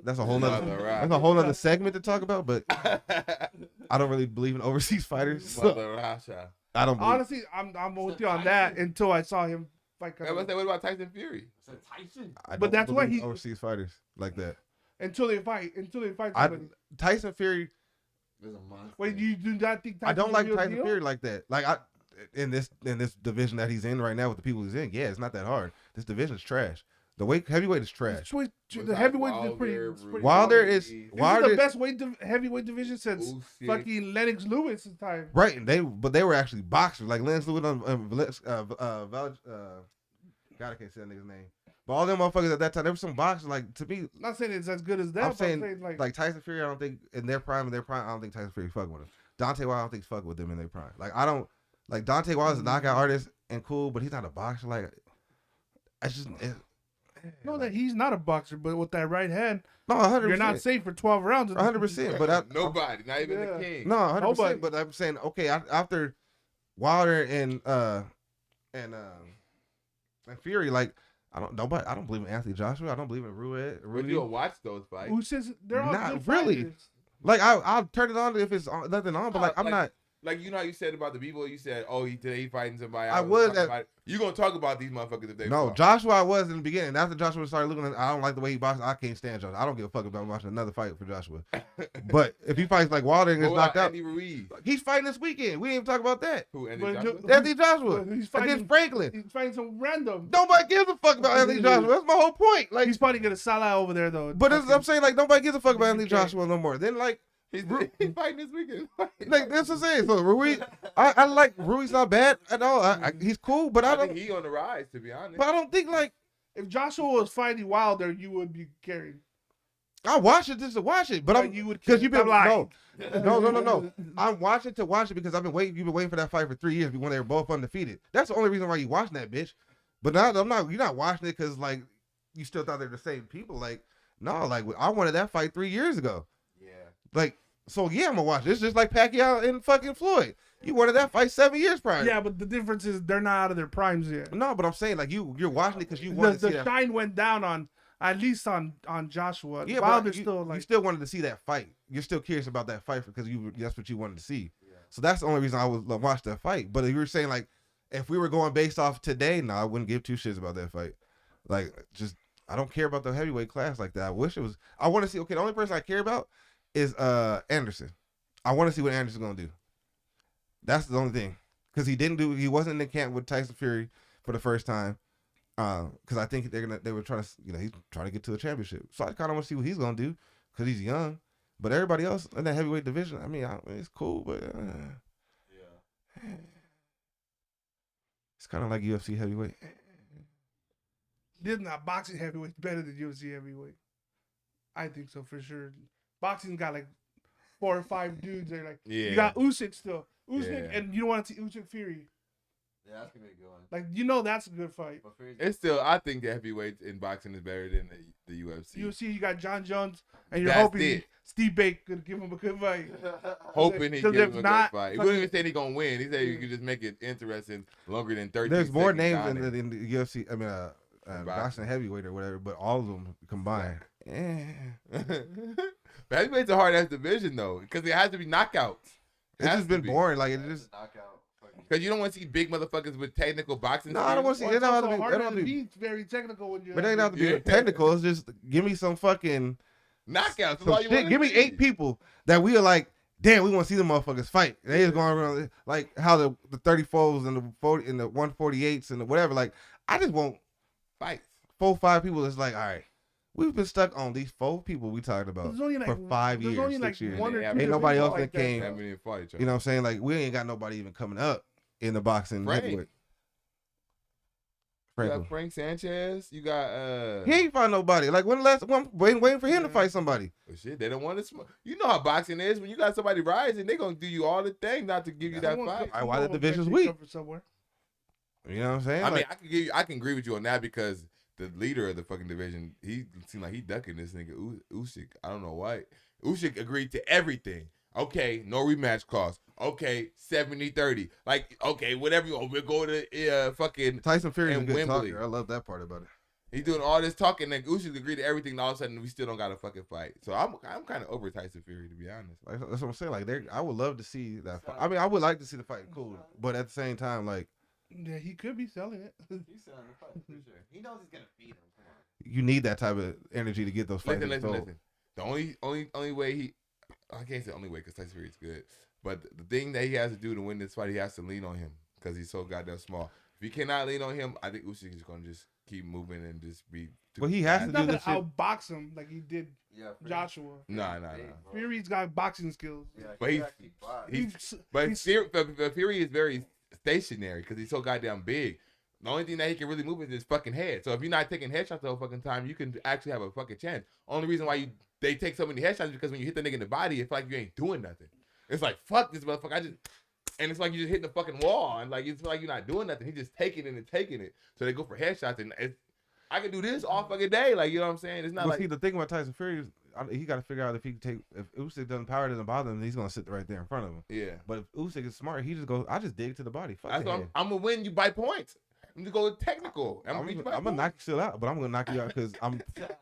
that's a whole nother segment to talk about. But I don't really believe in overseas fighters. So Mother Russia. I don't. Believe, Honestly, I'm with you on that until I saw him fight Hey, what's Canelo. that? What about Tyson Fury? I but don't that's why believe he- overseas fighters like that. Until they fight I somebody. Tyson Fury. There's a monster. Wait, you do not think I don't like Tyson's a real Tyson deal? Fury like that. Like in this division that he's in right now with the people he's in. Yeah, it's not that hard. This division's trash. The heavyweight is trash. The heavyweight is pretty. It's pretty Wilder This is is Wilder. the best heavyweight division since Usyk. fucking Lennox Lewis' time. Right, and they were actually boxers. Like Lance Lewis, God, I can't say that nigga's name. But all them motherfuckers at that time, there were some boxers. Like to me, I'm not saying it's as good as that. I'm but saying like like Tyson Fury. I don't think in their prime, I don't think Tyson Fury fucking with him. Dante Wilder, I don't think fuck with them in their prime. Like I don't like Dante Wilder's a knockout artist and cool, but he's not a boxer. Like it's just no, that he's not a boxer, but with that right hand, no 100%. you're not safe for 12 rounds. 100%. But Nobody, not even Yeah. the king. no 100%. Nobody. But I'm saying okay after Wilder and Fury, like I don't believe in Anthony Joshua. I don't believe in But Rudy. you'll watch those fights. Who says they're all Not good really. fighters. Like I'll turn it on if it's nothing on, but like I'm not. Like you know how you said about the people, you said, "Oh, today he fighting somebody." I was talking at- about it. You gonna talk about these motherfuckers if they No, fought. Joshua I was in the beginning. After Joshua started looking at, I don't like the way he boxes. I can't stand Joshua. I don't give a fuck about watching another fight for Joshua. But if he fights like Wilder and What gets about knocked out, Andy Ruiz? he's fighting this weekend. We didn't even talk about that. Who? Andy But Joshua? no- Anthony Joshua He's fighting- against Franklin. He's fighting some random. Nobody gives a fuck about Anthony Joshua. That's my whole point. Like, He's probably gonna sell out over there though. but I'm saying like nobody gives a fuck about Anthony Joshua no more. Then like He's fighting this weekend. that's what I'm saying. So Ruiz, I like Ruiz not bad at all. He's cool, but I I don't. think he on the rise, to be honest. But I don't think like if Joshua was fighting Wilder, you would be carried. I watch it just to watch it. But You would because you've been I'm lying. no. I'm watching to watch it because I've been waiting. You've been waiting for that fight for 3 years when they were both undefeated. That's the only reason why you watching that bitch. But now I'm not. You're not watching it because like you still thought they're the same people. Like no, like I wanted that fight 3 years ago. Yeah. Like so yeah, I'm gonna watch it. It's just like Pacquiao and fucking Floyd. You wanted that fight 7 years prior. Yeah, but the difference is they're not out of their primes yet. No, but I'm saying like you're watching it because you wanted to see The that. shine went down on at least on Joshua. Yeah, Wilder's but still you like still wanted to see that fight. You're still curious about that fight because that's what you wanted to see. Yeah. So that's the only reason I would watch that fight. But if you were saying like, if we were going based off today, no, I wouldn't give two shits about that fight. Like just I don't care about the heavyweight class like that. I wish it was. I want to see. Okay, the only person I care about is Anderson. I want to see what Anderson's gonna do. That's the only thing, because he wasn't in the camp with Tyson Fury for the first time. Because I think they were trying to, he's trying to get to the championship. So I kind of want to see what he's gonna do, because he's young. But everybody else in that heavyweight division, I mean, it's cool, but it's kind of like UFC heavyweight. There's not boxing heavyweight better than UFC heavyweight. I think so for sure. Boxing got like 4 or 5 dudes. They're like, you got Usyk still, and you don't want to see Usyk Fury. Yeah, that's gonna be a good one. Like, that's a good fight. It's still, I think the heavyweight in boxing is better than the UFC. UFC, you got John Jones, and you're That's hoping it. Steve Bake could give him a good fight. Hoping he Because gives him if a not, good fight. He wouldn't even say he's gonna win. He said you could just make it interesting longer than 30 There's more seconds names on it. in the UFC. I mean, boxing heavyweight or whatever, but all of them combined. But heavyweight's a hard ass division though, because it has to be knockouts. It's just been boring. Like, it just. Because you don't want to see big motherfuckers with technical boxing. No, I don't want to see. Well, It it's don't have also to be. hard It don't to have to be. be very technical when you're. But they don't have to be Yeah. technical. It's just give me some fucking knockouts. That's some all you shit. wanna Give me see. 8 people that we are like, damn, we want to see them motherfuckers fight. They just going around like how the 34s and the 40 and the 148s and the whatever. Like, I just want fights. 4, 5 people that's like, all right, we've been stuck on these 4 people we talked about There's only like, for 5 there's years, only 6 like years. one or Ain't two nobody divisions else like that came. They haven't even fought each other. You know what I'm saying? Like, we ain't got nobody even coming up in the boxing Frank. heavyweight. You Franco. got Frank Sanchez. You got He ain't find nobody. Like, when the last one waiting for him to fight somebody. oh, shit, they don't want to smoke. You know how boxing is. When you got somebody rising, they gonna do you all the thing not to give you that fight. Alright, why the division's weak? Somewhere. You know what I'm saying? I mean, Like, I can agree with you on that because the leader of the fucking division, he seemed like he ducking this nigga Usyk. I don't know why. Usyk agreed to everything. Okay, no rematch clause. Okay, 70-30. Like, okay, whatever you want. We'll go to fucking Tyson Fury's a and good Wembley. talker. I love that part about it. He's doing all this talking, and Usyk agreed to everything, and all of a sudden we still don't got a fucking fight. So I'm kind of over Tyson Fury, to be honest. Like, that's what I'm saying. Like, I would love to see that fight. I mean, I would like to see the fight, cool. But at the same time, like, Yeah, he could be selling it. He's selling the fight for sure. He knows he's gonna beat him. Come on. you need that type of energy to get those fights. Listen. The only way I can't say only way because Tyson Fury is good, but the thing that he has to do to win this fight, he has to lean on him because he's so goddamn small. If he cannot lean on him, I think Usyk is gonna just keep moving and just be. Well, he has He's to not do gonna this shit. outbox him like he did Yeah, Joshua. Nah. Fury's got boxing skills. Yeah, But he's- actually fought. But Fury is very stationary because he's so goddamn big. The only thing that he can really move is his fucking head. So if you're not taking headshots the whole fucking time, you can actually have a fucking chance. Only reason why they take so many headshots is because when you hit the nigga in the body, it's like you ain't doing nothing. It's like, fuck this motherfucker. And it's like you just hitting the fucking wall, and like it's like you're not doing nothing. He just taking it and taking it. So they go for headshots, and I can do this all fucking day. Like, you know what I'm saying? It's not Well, like see, the thing about Tyson Fury is he got to figure out if Usyk doesn't bother him, he's gonna sit right there in front of him. yeah. But if Usyk is smart, he just goes, I just dig to the body. Fuck That's the what head. I'm gonna win you by points. I'm gonna go with technical. I'm I'm gonna gonna knock you still out, but I'm gonna knock you out because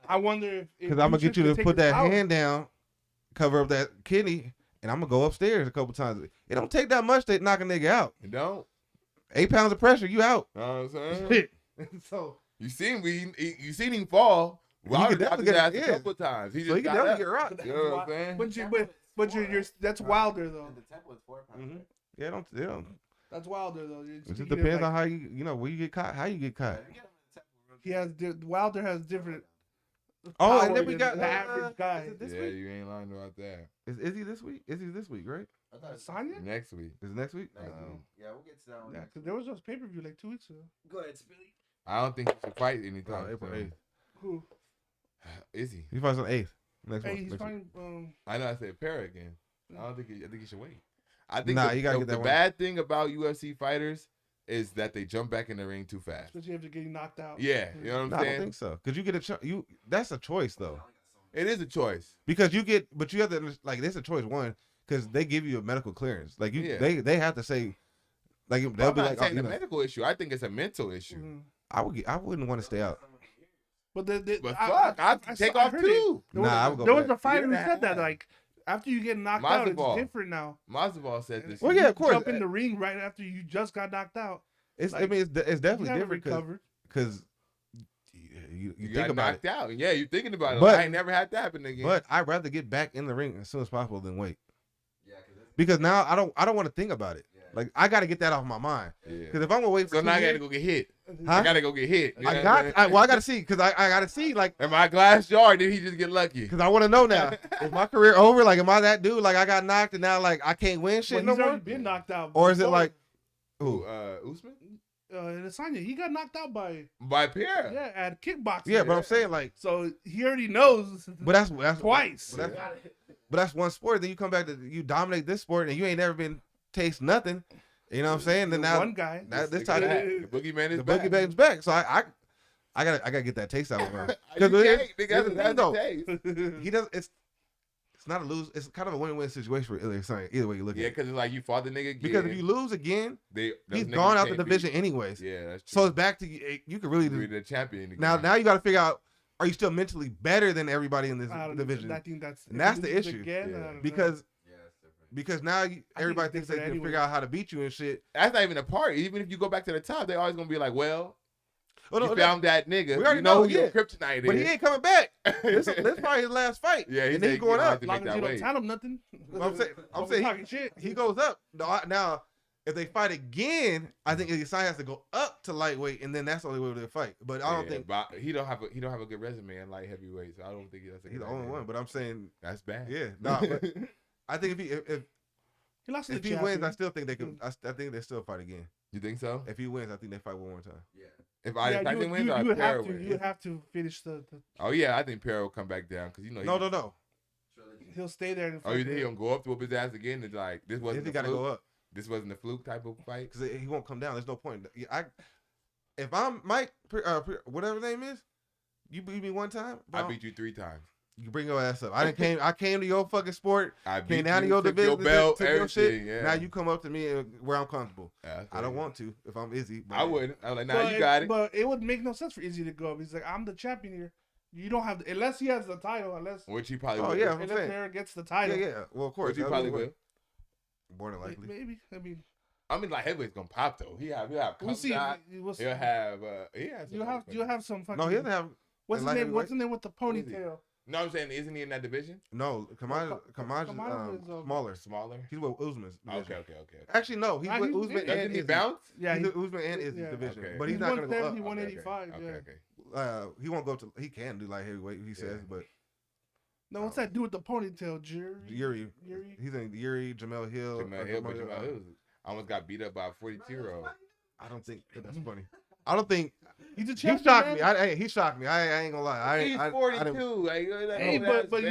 I wonder if I'm gonna get you to put that hand. hand down, cover up that kidney, and I'm gonna go upstairs a couple times. It don't take that much to knock a nigga out. You don't. 8 pounds of pressure, you out. Know what I'm saying? So You seen him fall. He could definitely get- ass yeah. a couple times. He so just he can got definitely up. get rocked. You know what I'm saying? But you're that's Wilder though. And the tempo is 4 pounds. Mhm. right? Yeah, don't. That's Wilder though. It just depends on how where you get caught, how you get caught. Yeah, if you get him in the tempo, Wilder has different. Oh, power and then we than got the average guy. Is it this Yeah, week? you ain't lying about that. Is he this week? Is he this week? Right? I thought it's Sonya? Next week. Is it next week? next week. Yeah, we'll get to that one. Yeah, next because there was just pay per view like 2 weeks ago. Go ahead, Spilly. I don't think he should fight anytime. April soon. 8th. Who? Is he? He fights on 8th. Next Hey, one. he's Next week. fighting. I know I said para again. I think he should wait. I think Nah, you gotta get that the one. bad thing about UFC fighters is that they jump back in the ring too fast. Especially after getting knocked out. Yeah, you know what I'm No, I don't saying? think so. Because you get that's a choice though. It is a choice. Because you have to like there's a choice one because they give you a medical clearance. Like Yeah. they have to say like But they'll I'm be not like saying the medical issue. I think it's a mental issue. Mhm. I wouldn't want to stay out. But But fuck, I'd take off heard it. too. There was, Nah, I would go there was back. a fighter who Yeah. said that like after you get knocked out, it's Masvidal. different now. Masvidal said this. Well, You yeah, of course. Jump in the ring right after you just got knocked out. It's like, I mean it's You definitely haven't different recovered. because you You think got about knocked it. out. Yeah, you thinking about it. But- I ain't never had that happen again. But I'd rather get back in the ring as soon as possible than wait. Yeah, Because now I don't want to think about it. Yeah. Like I got to get that off my mind. yeah. Because if I'm gonna wait for So 2 now I years, gotta go get hit. Huh? I gotta go get hit. You know what I'm saying? I got to see because I got to see like Am I a glass jar? Or did he just get lucky? because I want to know now. Is my career over? Like am I that dude? Like I got knocked and now like I can't win shit But no he's more. already been knocked out. Or is it before. like Who? ooh. Usman? Adesanya? He got knocked out by By Pierre. yeah at kickboxing. Yeah, but I'm saying like So he already knows. but that's Twice. But that's one sport. Then you come back to you dominate this sport and you ain't never been taste nothing. You know what I'm saying? Then now one guy. now this The time boogeyman is the back. boogie bane's back. So I gotta get that taste out of him. You Because can't, because here's the that's thing, the though. taste. He does. It's not a lose. It's kind of a win-win situation for either way you look Yeah, at it. because it's like you fought the nigga again. Because if you lose again, those he's niggas gone out the can't division beat. anyways. Yeah, that's So true. it's back to you can really You're the champion again. now you got to figure out are you still mentally better than everybody in this I don't- division? I think that's And that's if the he loses issue. again, Yeah. I don't know. Because Yeah, it's different. because now everybody it's thinks they can different figure anyway. out how to beat you and shit. That's not even a part. Even if you go back to the top, they always gonna be like, well, Oh, no, you no, found that nigga. we already you know know, who your yeah. kryptonite but is. he ain't coming back. This probably his last fight. Yeah, he and then he said going he up. to As make long as that you don't weight. tell him nothing. I'm saying Don't be talking shit. he goes up. Now, if they fight again, I think Isai has to go up to lightweight, and then that's the only way they fight. But I don't think but he don't have a good resume in light heavyweight, so I don't think that's a he's good the only idea. one. But I'm saying, That's bad. yeah, nah. But I think if He lost to if the he wins, champion. I still think they could. I think they still fight again. You think so? If he wins, I think they fight one more time. Yeah. If Yeah, Tyson wins, you or would Pierre have to. wins? You would have to finish the. Oh yeah, I think Pierre will come back down because you know. No. He'll stay there. And Oh, you think he'll go up to whoop his ass again? It's like this If wasn't. he a got to fluke? go up This wasn't a fluke type of fight. because he won't come down. There's no point. If I'm Mike, whatever his name is, you beat me one time. I bro, beat you 3 times. You bring your ass up. I came to your fucking sport. I Came beat down to you, your took division, your belt, took your shit. everything. Yeah. Now you come up to me where I'm comfortable. Yeah, that's I don't crazy. want to if I'm Izzy. but- I wouldn't. I was like, nah, But you got it. But it would make no sense for Izzy to go up. He's like, I'm the champion here. You don't have to, unless he has the title. Unless Which he probably Oh, would. yeah. I'm unless saying. Pierre gets the Yeah, title. yeah. Well, of course. Which he that's probably what- will. More than likely. Maybe. I mean, I mean, like heavyweight's gonna pop though. He'll have we'll see. shot. We'll see. He'll have. He has. You have some fucking. No, he doesn't have. What's his light name? What's his heavyweight? name with the is he? ponytail? No, I'm saying, isn't he in that division? No, Kamaj Kamaj is is, smaller. Smaller. He's with Usman's division. Okay. Actually, no, he's Ah, with he's- Usman doesn't and Doesn't he Izzy. bounce? Yeah, He's with Usman and Izzy's yeah. division, Okay. but he's not going to go 170, up. 185. Okay. Yeah. Okay. He won't go to. He can do light heavyweight. He says, Yeah. but No, what's that dude with the ponytail? Yuri. Yuri, he's in Yuri, Jamel Hill. Jamal Hill, but Jamal Hill almost got beat up by a 42-year-old. I don't think that's funny. I don't think He's a he champion. shocked man. me. He shocked me. I ain't gonna lie. He's I 42. didn't- Hey, but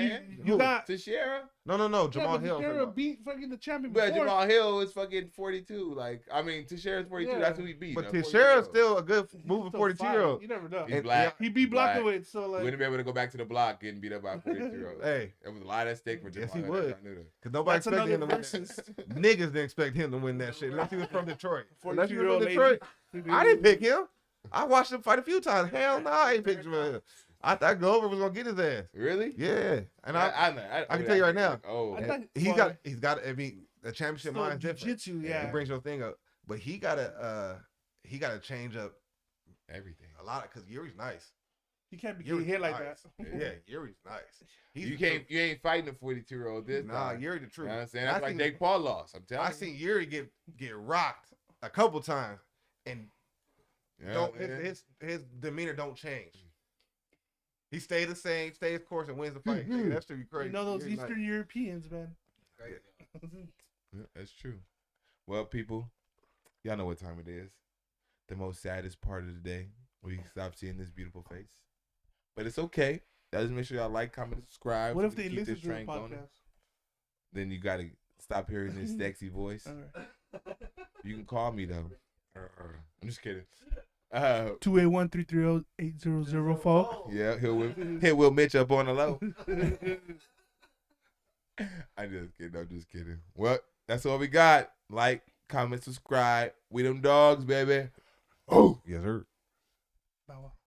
you got Teixeira, no. Jamal yeah, but Hill. Teixeira beat fucking the champion but before. Jamal Hill is fucking 42. Like, I mean, Teixeira's 42. Yeah. That's who he beat. But a Teixeira's 42-year-old. still a good moving Still 42-year-old. fine. You never know. He's And- black. He beat Black. Blachowicz, so like. Wouldn't be able to go back to the block getting beat up by a 42-year-old. Hey, It was a lot at stake for Jamal. Yes, he Hill. would. I knew that. because nobody That's expected him to another win. versus. That. Niggas didn't expect him to win that shit unless he was from Detroit. Unless he was 42-year-old from lady. Detroit. I didn't pick him. I watched him fight a few times. Hell no, I ain't picked Jamal Hill. I thought Glover was gonna get his ass. Really? Yeah, and I can tell you right now. Oh, I thought- he's got. I mean, the championship Still mind is different. jiu-jitsu, yeah. It brings your thing up, but he gotta change up everything. a lot because Yuri's nice. He can't be Yuri's getting hit like nice. that. Yeah, Yuri's nice. He's You the can't. You ain't fighting a 42-year-old this truth. Nah, time. Yuri the You truth. know what I'm saying? That's I why seen- Jake Paul lost. I'm telling I you. seen Yuri get rocked a couple times, and Yeah, don't man. his demeanor don't change. He stay the same, stay his course, and wins the fight. Nigga, that should be crazy. You know those Yuri's nice. Eastern Europeans, man. Yeah, that's true. Well, people, y'all know what time it is. The most saddest part of the day. We stop seeing this beautiful face. But it's okay. Just make sure y'all like, comment, and subscribe. What so if we they keep listen this to the train going. podcast? Then you gotta stop hearing this sexy voice. All right. You can call me though. I'm just kidding. 281-330-8004. Yeah, he'll Will Mitch up on the low. I'm just kidding. Well, that's all we got. Like, comment, subscribe. We them dogs, baby. Oh. Yes, sir. Bow wow.